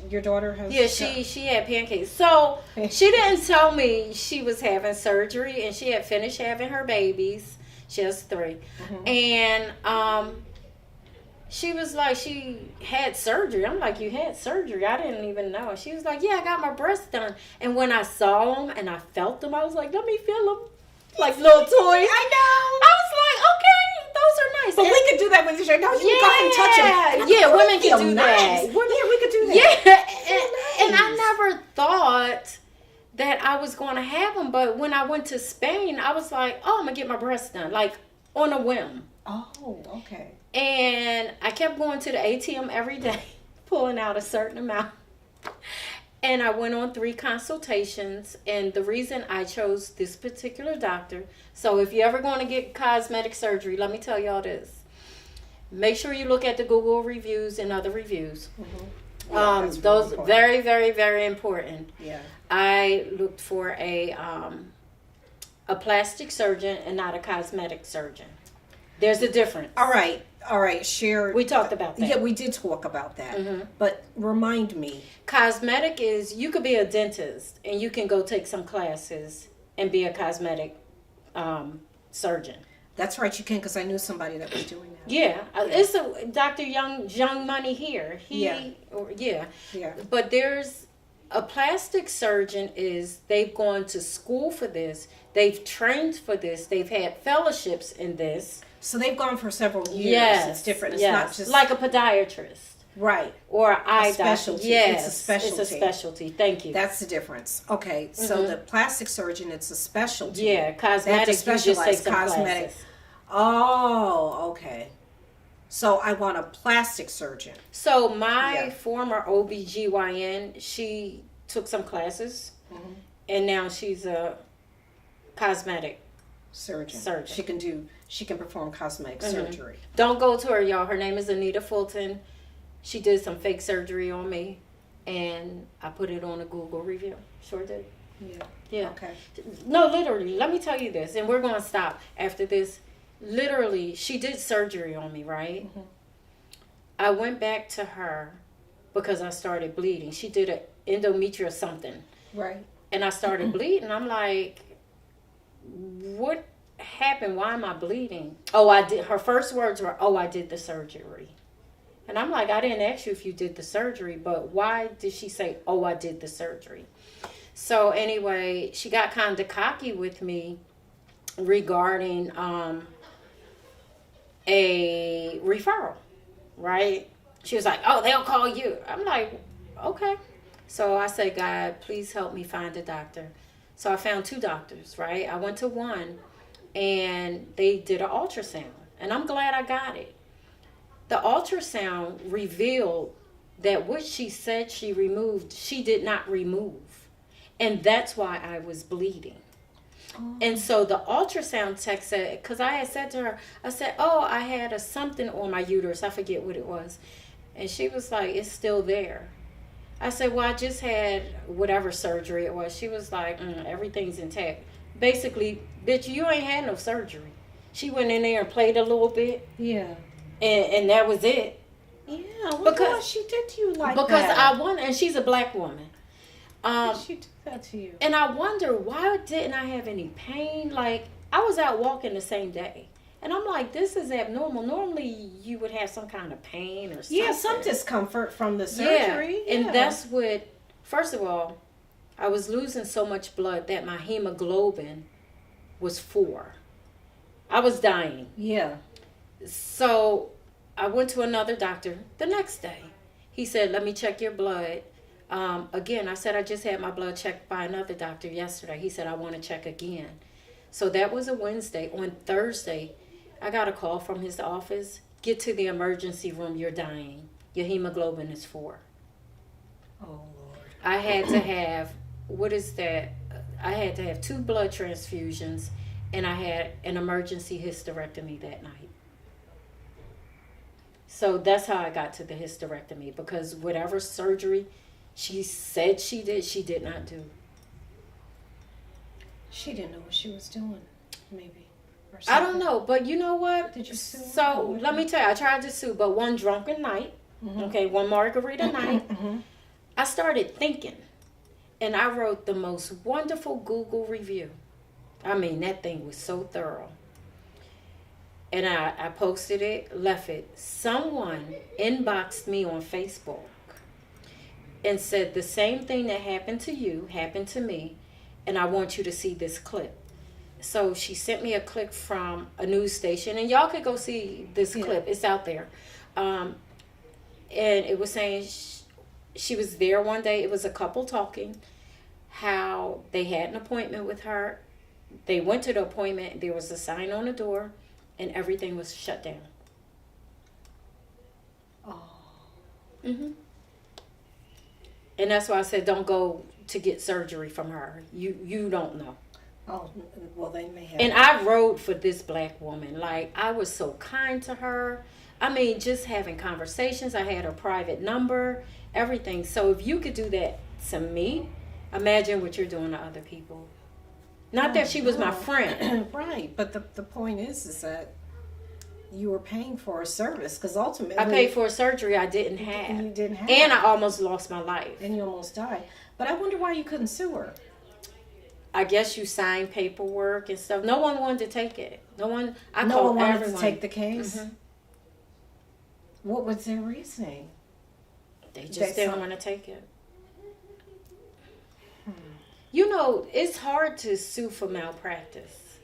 Your daughter has. Yeah, she had pancakes. So she didn't tell me she was having surgery, and she had finished having her babies. She has 3, and she was like, she had surgery. I'm like, you had surgery? I didn't even know. She was like, yeah, I got my breasts done. And when I saw them and I felt them, I was like, let me feel them, like little toys. I know. I was like, okay, those are nice. But And- we could do that with your. No, you can go ahead and touch them. Yeah, women can do that. Nice. Yeah, we could do that. Yeah, and I nice. never thought that I was going to have them, but when I went to Spain, I was like, oh, I'm going to get my breasts done, like on a whim. Oh, okay. And I kept going to the ATM every day, pulling out a certain amount. And I went on 3 consultations. And the reason I chose this particular doctor, so if you're ever going to get cosmetic surgery, let me tell y'all this. Make sure you look at the Google reviews and other reviews. Yeah, that's really Those important. very, very, very important. Yeah. I looked for a plastic surgeon and not a cosmetic surgeon. There's a difference. All right. Share. We talked about that. Yeah, we did talk about that. But remind me. Cosmetic is, you could be a dentist and you can go take some classes and be a cosmetic surgeon. That's right, you can, because I knew somebody that was doing that. Yeah, it's a Dr. Young Money here. Yeah. Yeah. But there's a plastic surgeon is, they've gone to school for this. They've trained for this. They've had fellowships in this. So they've gone for several years. Yes. It's different. It's yes. not just like a podiatrist. Right. Or an eye specialty. doctor. Yes. It's a specialty. It's a specialty. Thank you. That's the difference. Okay, so the plastic surgeon, it's a specialty. Yeah, They have to cosmetic, you just take specialize some cosmetic. classes. Oh, okay. So I want a plastic surgeon. So my Yeah. former OBGYN, she took some classes, and now she's a cosmetic Surgeon. Surgeon. She can perform cosmetic surgery. Don't go to her, y'all. Her name is Anita Fulton. She did some fake surgery on me, and I put it on a Google review. Sure did. Yeah. Yeah. Okay. No, literally. Let me tell you this, and we're going to stop after this. Literally, she did surgery on me, right? I went back to her because I started bleeding. She did an endometrial something, Right. and I started bleeding. I'm like, what happened? Why am I bleeding? Oh, I did. Her first words were, oh, I did the surgery. And I'm like, I didn't ask you if you did the surgery, but why did she say, oh, I did the surgery? So anyway, she got kind of cocky with me regarding a referral, right? She was like, oh, they'll call you. I'm like, okay. So I said, God, please help me find a doctor. So I found 2 doctors, right? I went to one, and they did an ultrasound, and I'm glad I got it. The ultrasound revealed that what she said she removed, she did not remove. And that's why I was bleeding. And so the ultrasound tech said, because I had said to her, I said, oh, I had a something on my uterus. I forget what it was. And she was like, it's still there. I said, well, I just had whatever surgery it was. She was like, everything's intact. Basically, bitch, you ain't had no surgery. She went in there and played a little bit. Yeah. And that was it. Yeah. What Because she did to you like because that? I wonder, and she's a black woman. She did that to you. And I wonder, why didn't I have any pain? Like, I was out walking the same day. And I'm like, this is abnormal. Normally, you would have some kind of pain or something. Yeah, some discomfort from the surgery. Yeah. And that's what, first of all, I was losing so much blood that my hemoglobin was 4. I was dying. Yeah. So I went to another doctor the next day. He said, let me check your blood. Again, I said, I just had my blood checked by another doctor yesterday. He said, I want to check again. So that was a Wednesday. On Thursday, I got a call from his office. Get to the emergency room. You're dying. Your hemoglobin is 4. Oh, Lord. I had to have, what is that? I had to have 2 blood transfusions, and I had an emergency hysterectomy that night. So that's how I got to the hysterectomy, because whatever surgery She said she did. She did not do. She didn't know what she was doing, maybe. Or I don't something. know, but you know what? Did you sue her? So let me tell you, I tried to sue, but one drunken night, one margarita night, I started thinking, and I wrote the most wonderful Google review. I mean, that thing was so thorough. And I posted it, left it. Someone inboxed me on Facebook and said the same thing that happened to you happened to me, and I want you to see this clip. So she sent me a clip from a news station, and y'all could go see this clip. It's out there. And it was saying she was there one day. It was a couple talking, how they had an appointment with her. They went to the appointment. There was a sign on the door, and everything was shut down. Oh. Mm-hmm. And that's why I said don't go to get surgery from her. You don't know. Oh, well, they may have. And I rode for this black woman. Like, I was so kind to her. I mean, just having conversations. I had her private number, everything. So if you could do that to me, imagine what you're doing to other people. Not that she was my friend. Right, but the point is that you were paying for a service, because ultimately I paid for a surgery I didn't have. And you didn't have. And I almost lost my life. And you almost died. But I wonder why you couldn't sue her. I guess you signed paperwork and stuff. No one wanted to take it. No one No called one wanted everyone. to take the case. Mhm. What was their reasoning? They just They didn't saw- want to take it. You know, it's hard to sue for malpractice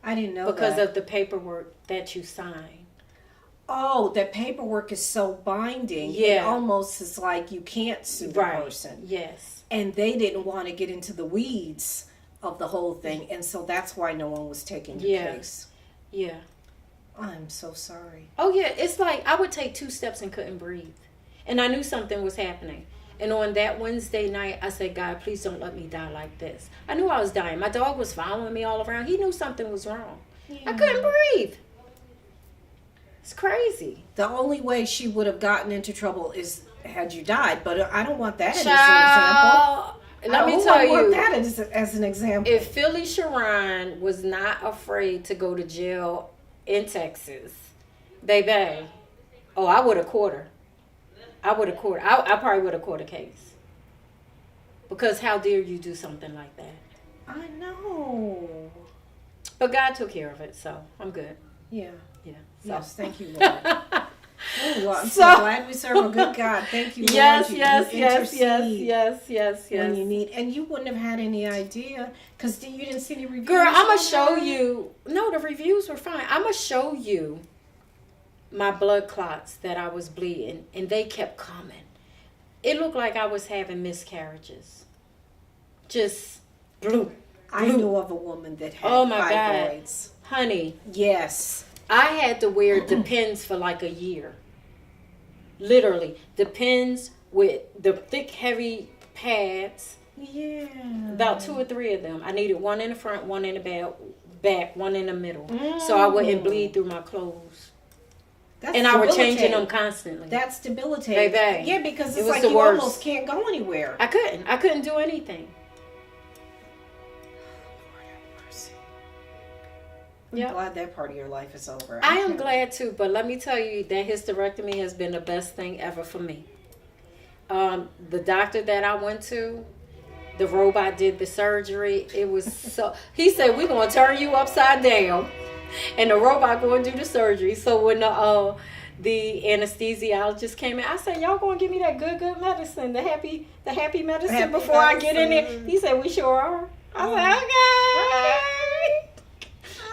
I didn't know because that. of the paperwork that you sign. Oh, that paperwork is so binding. It Yeah. almost is like you can't sue the Right. person. Yes. And they didn't want to get into the weeds of the whole thing, and so that's why no one was taking the Yeah. case. Yeah. I'm so sorry. Oh, yeah. It's like I would take 2 steps and couldn't breathe. And I knew something was happening. And on that Wednesday night, I said, God, please don't let me die like this. I knew I was dying. My dog was following me all around. He knew something was wrong. I couldn't breathe. It's crazy. The only way she would have gotten into trouble is had you died, but I don't want that as an Child, example. let me tell I want you, that as an example. if Philly Sharon was not afraid to go to jail in Texas, baby, oh, I would have caught her. I probably would have caught a case. Because how dare you do something like that? I know. But God took care of it, so I'm good. Yeah. Yeah. So. Yes, thank you, Lord. Oh, well, I'm so So- glad we serve a good God. Thank you, Lord. Yes, You yes, intercede yes. when you need, and you wouldn't have had any idea because you didn't see any reviews. Girl, I'm going to on show that? you. No, the reviews were fine. I'm going to show you my blood clots that I was bleeding, and they kept coming. It looked like I was having miscarriages. Just blue. I know of a woman that had Oh, my fibroids. Honey, Yes. I had to wear Depends for like a year. Literally. Depends with the thick, heavy pads. Yeah. About 2 or 3 of them. I needed one in the front, one in the back, one in the middle. So I wouldn't bleed through my clothes. That's And I was changing debilitating. them constly. That's debilitating. Baby, Yeah, because it it's was like the you worst. almost can't go anywhere. I couldn't do anything. I'm Yep. glad that part of your life is over. I am glad too, but let me tell you that hysterectomy has been the best thing ever for me. The doctor that I went to, the robot did the surgery. It was so. He said, "We're gonna turn you upside down," and the robot going to do the surgery. So when the anesthesiologist came in, I said, "Y'all gonna give me that good medicine, the happy medicine Happy before I get in medicine. there?" He said, "We sure are." I said, "Okay."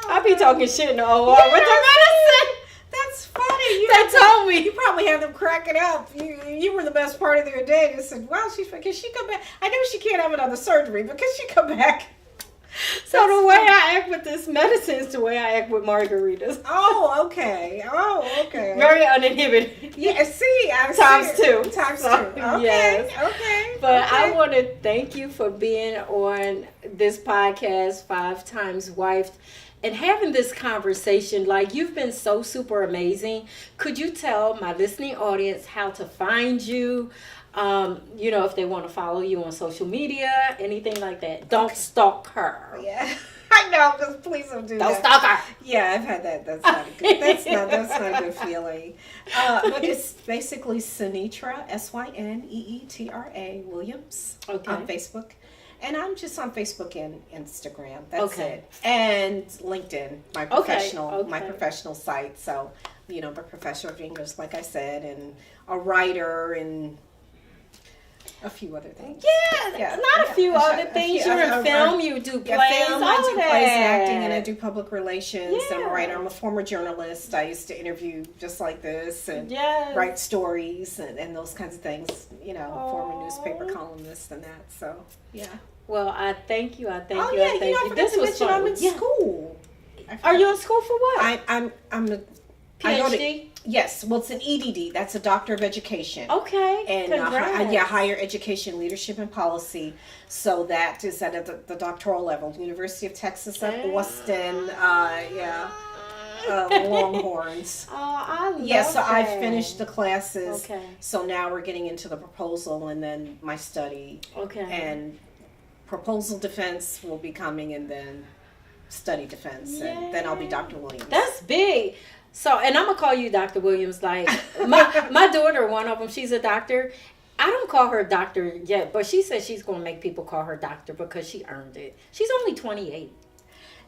I be talking shit in the OR with the medicine. That's funny. They told me. You probably had them cracking up. You were the best part of their day. They said, "Wow, can she come back? I know she can't have another surgery, but can she come back?" So the way I act with this medicine is the way I act with margaritas. Oh, okay. Very uninhibited. Yeah. See, I Times see it. two. Times So, 2. Okay. yes. Okay. But okay. I want to thank you for being on this podcast, 5 Times Wifed. and having this conversation. Like, you've been so super amazing. Could you tell my listening audience how to find you? If they want to follow you on social media, anything like that. Don't stalk her. Yeah. I know, because please don't do Don't that. stalk her. Yeah, I've had that. That's not a good. That's not a good feeling. But it's basically Syneetra, Syneetra Williams, Okay. on Facebook, and I'm just on Facebook and Instagram. That's Okay. it, and LinkedIn, my Okay. professional site. So, I'm a professor of English, like I said, and a writer and a few other things. Yeah, not a few other things. You're in film, you do plays, I do all plays that. and acting, and I do public relations. I'm a Yeah. writer. I'm a former journalist. I used to interview just like this and Yes. write stories and those kinds of things. Former Aw. newspaper columnist and that. So, yeah. Well, I thank you. I thank Oh, you. yeah, I thank I you. forgot This to was mention fun. I'm in Yeah. school. Are you in school for what? I go to, PhD? yes, well, it's an EDD. That's a Doctor of Education. Okay. And Congrats. higher education, leadership, and policy. So that is at the doctoral level. University of Texas at Austin. Longhorns. Oh, I love Yeah, so I that. finished the classes. Okay. So now we're getting into the proposal and then my study. Okay. And proposal defense will be coming, and then study defense. And then I'll be Dr. Williams. That's big. So, and I'm gonna call you Dr. Williams. Like my daughter, one of them, she's a doctor. I don't call her doctor yet, but she says she's gonna make people call her doctor because she earned it. She's only 28.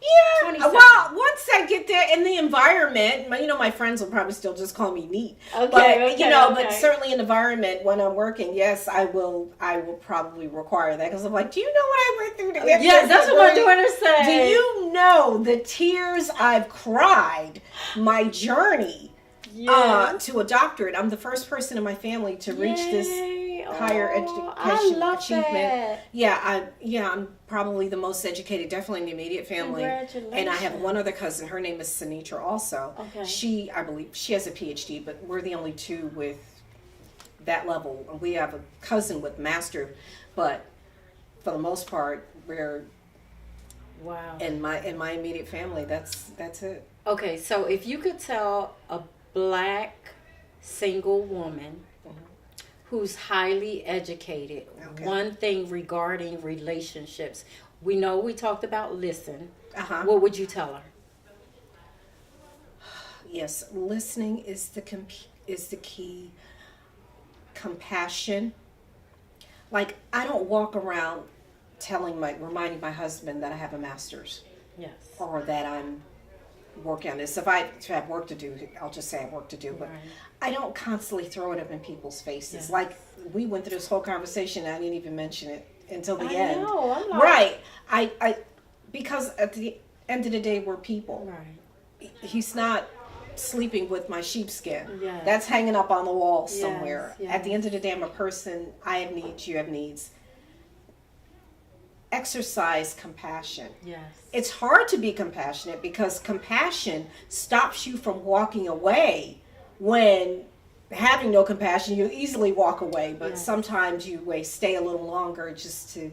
Yeah. 27. Well, once I get there in the environment, my friends will probably still just call me neat. Okay, But okay, but okay. certainly in environment when I'm working, yes, I will probably require that, because I'm like, do you know what I went through to get Yes, this that's what my degree? daughter said. Do you know the tears I've cried, my journey to a doctorate? I'm the first person in my family to reach this higher education achievement. That. Yeah, I'm probably the most educated, definitely in the immediate family. Congratulations. And I have one other cousin. Her name is Syneetra also. Okay. I believe she has a PhD, but we're the only two with that level. We have a cousin with master, but for the most part, we're Wow. in my immediate family. That's it. Okay, so if you could tell a black single woman who's highly educated one thing regarding relationships, we know we talked about listen. What would you tell her? Yes, listening is the key. Compassion. Like, I don't walk around reminding my husband that I have a master's. Yes. Or that I'm working on this. If I have work to do, I'll just say I have work to do. But Right. I don't constantly throw it up in people's faces. Yes. Like, we went through this whole conversation, and I didn't even mention it until the I end. know, I'm like- Right. I because at the end of the day, we're people. Right. He's not sleeping with my sheepskin. Yes. That's hanging up on the wall Yes, somewhere. yes. At the end of the day, I'm a person. I have needs. You have needs. Exercise compassion. Yes. It's hard to be compassionate because compassion stops you from walking away. When having no compassion, you easily walk away, but Yes. sometimes you stay a little longer just to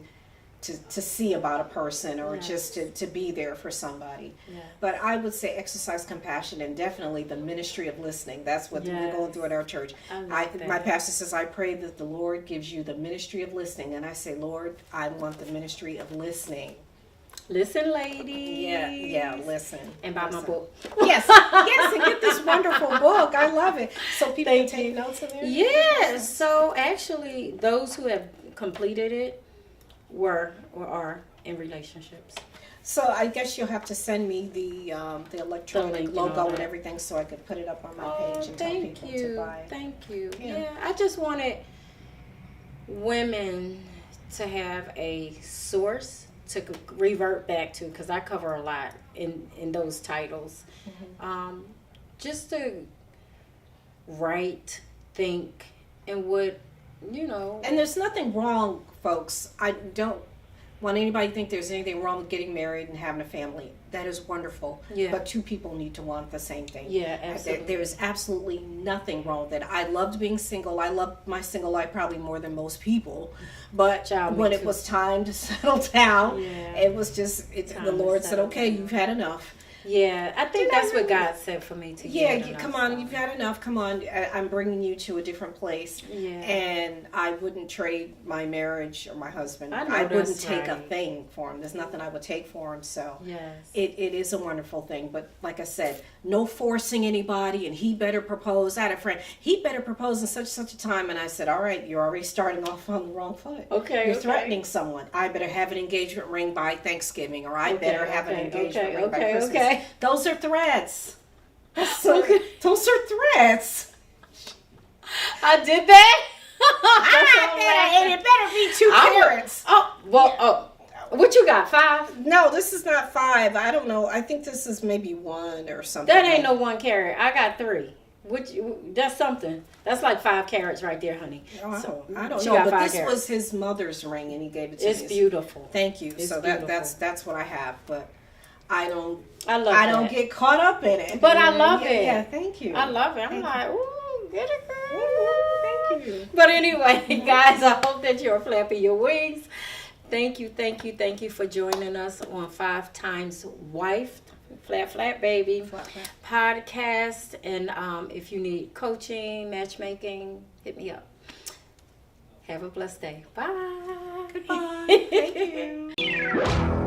see about a person, or Yes. just to be there for somebody. Yes. But I would say exercise compassion, and definitely the ministry of listening. That's what we're Yes. going through at our church. I love that. My pastor says, I pray that the Lord gives you the ministry of listening. And I say, Lord, I want the ministry of listening. Listen, ladies. Yeah, listen. And buy my Listen. book. Yes, and get this wonderful book. I love it. So people can take notes in there? Yes. So actually, those who have completed it were or are in relationships. So I guess you'll have to send me the electronic link and all logo and that. everything, so I could put it up on my Oh, page and tell thank people you. to buy. Thank you. Yeah. Yeah, I just wanted women to have a source to revert back to, because I cover a lot in those titles. Just to write, think, and what, And there's nothing wrong, folks. I don't want anybody to think there's anything wrong with getting married and having a family. That is wonderful. Yeah. But two people need to want the same thing. Yeah, absolutely. There is absolutely nothing wrong with it. I loved being single. I loved my single life probably more than most people. But Child, me when it too. was time to settle down, Yeah. it was just, the Time to Lord said, settle okay, down. you've had enough. Yeah, I think Did I that's what really? God said for me to Yeah, get enough, come on, so. you've got enough. Come on, I'm bringing you to a different place, Yeah. and I wouldn't trade my marriage or my husband. I know wouldn't that's take a right. thing for him. There's nothing I would take for him. So Yes. it is a wonderful thing. But like I said, no forcing anybody, and he better propose. I had a friend, he better propose in such a time, and I said, all right, you're already starting off on the wrong foot. Okay, You're okay. threatening someone. I better have an engagement ring by Thanksgiving, or I Okay, better have an okay, engagement okay, ring by okay, Christmas. okay. Those are threats. Okay. Those are threats. I did that? And it better be 2 carrots. What you got, 5? No, this is not 5. I don't know. I think this is maybe 1 or something. That ain't no 1 carrot. I got 3. That's something. That's like 5 carrots right there, honey. Oh, So, I don't she know, got but 5 this carrots. was his mother's ring, and he gave it to It's me. beautiful. Thank you. It's So beautiful. that's what I have, but I don't I love I that. don't get caught up in it. But I love Yeah, it. Yeah, thank you. I love it. I'm Thank like, ooh, get it, girl. Ooh, thank you. But anyway, guys, I hope that you're flapping your wings. Thank you for joining us on 5 Times Wife, Flat Baby podcast. And if you need coaching, matchmaking, hit me up. Have a blessed day. Bye. Goodbye. Thank you.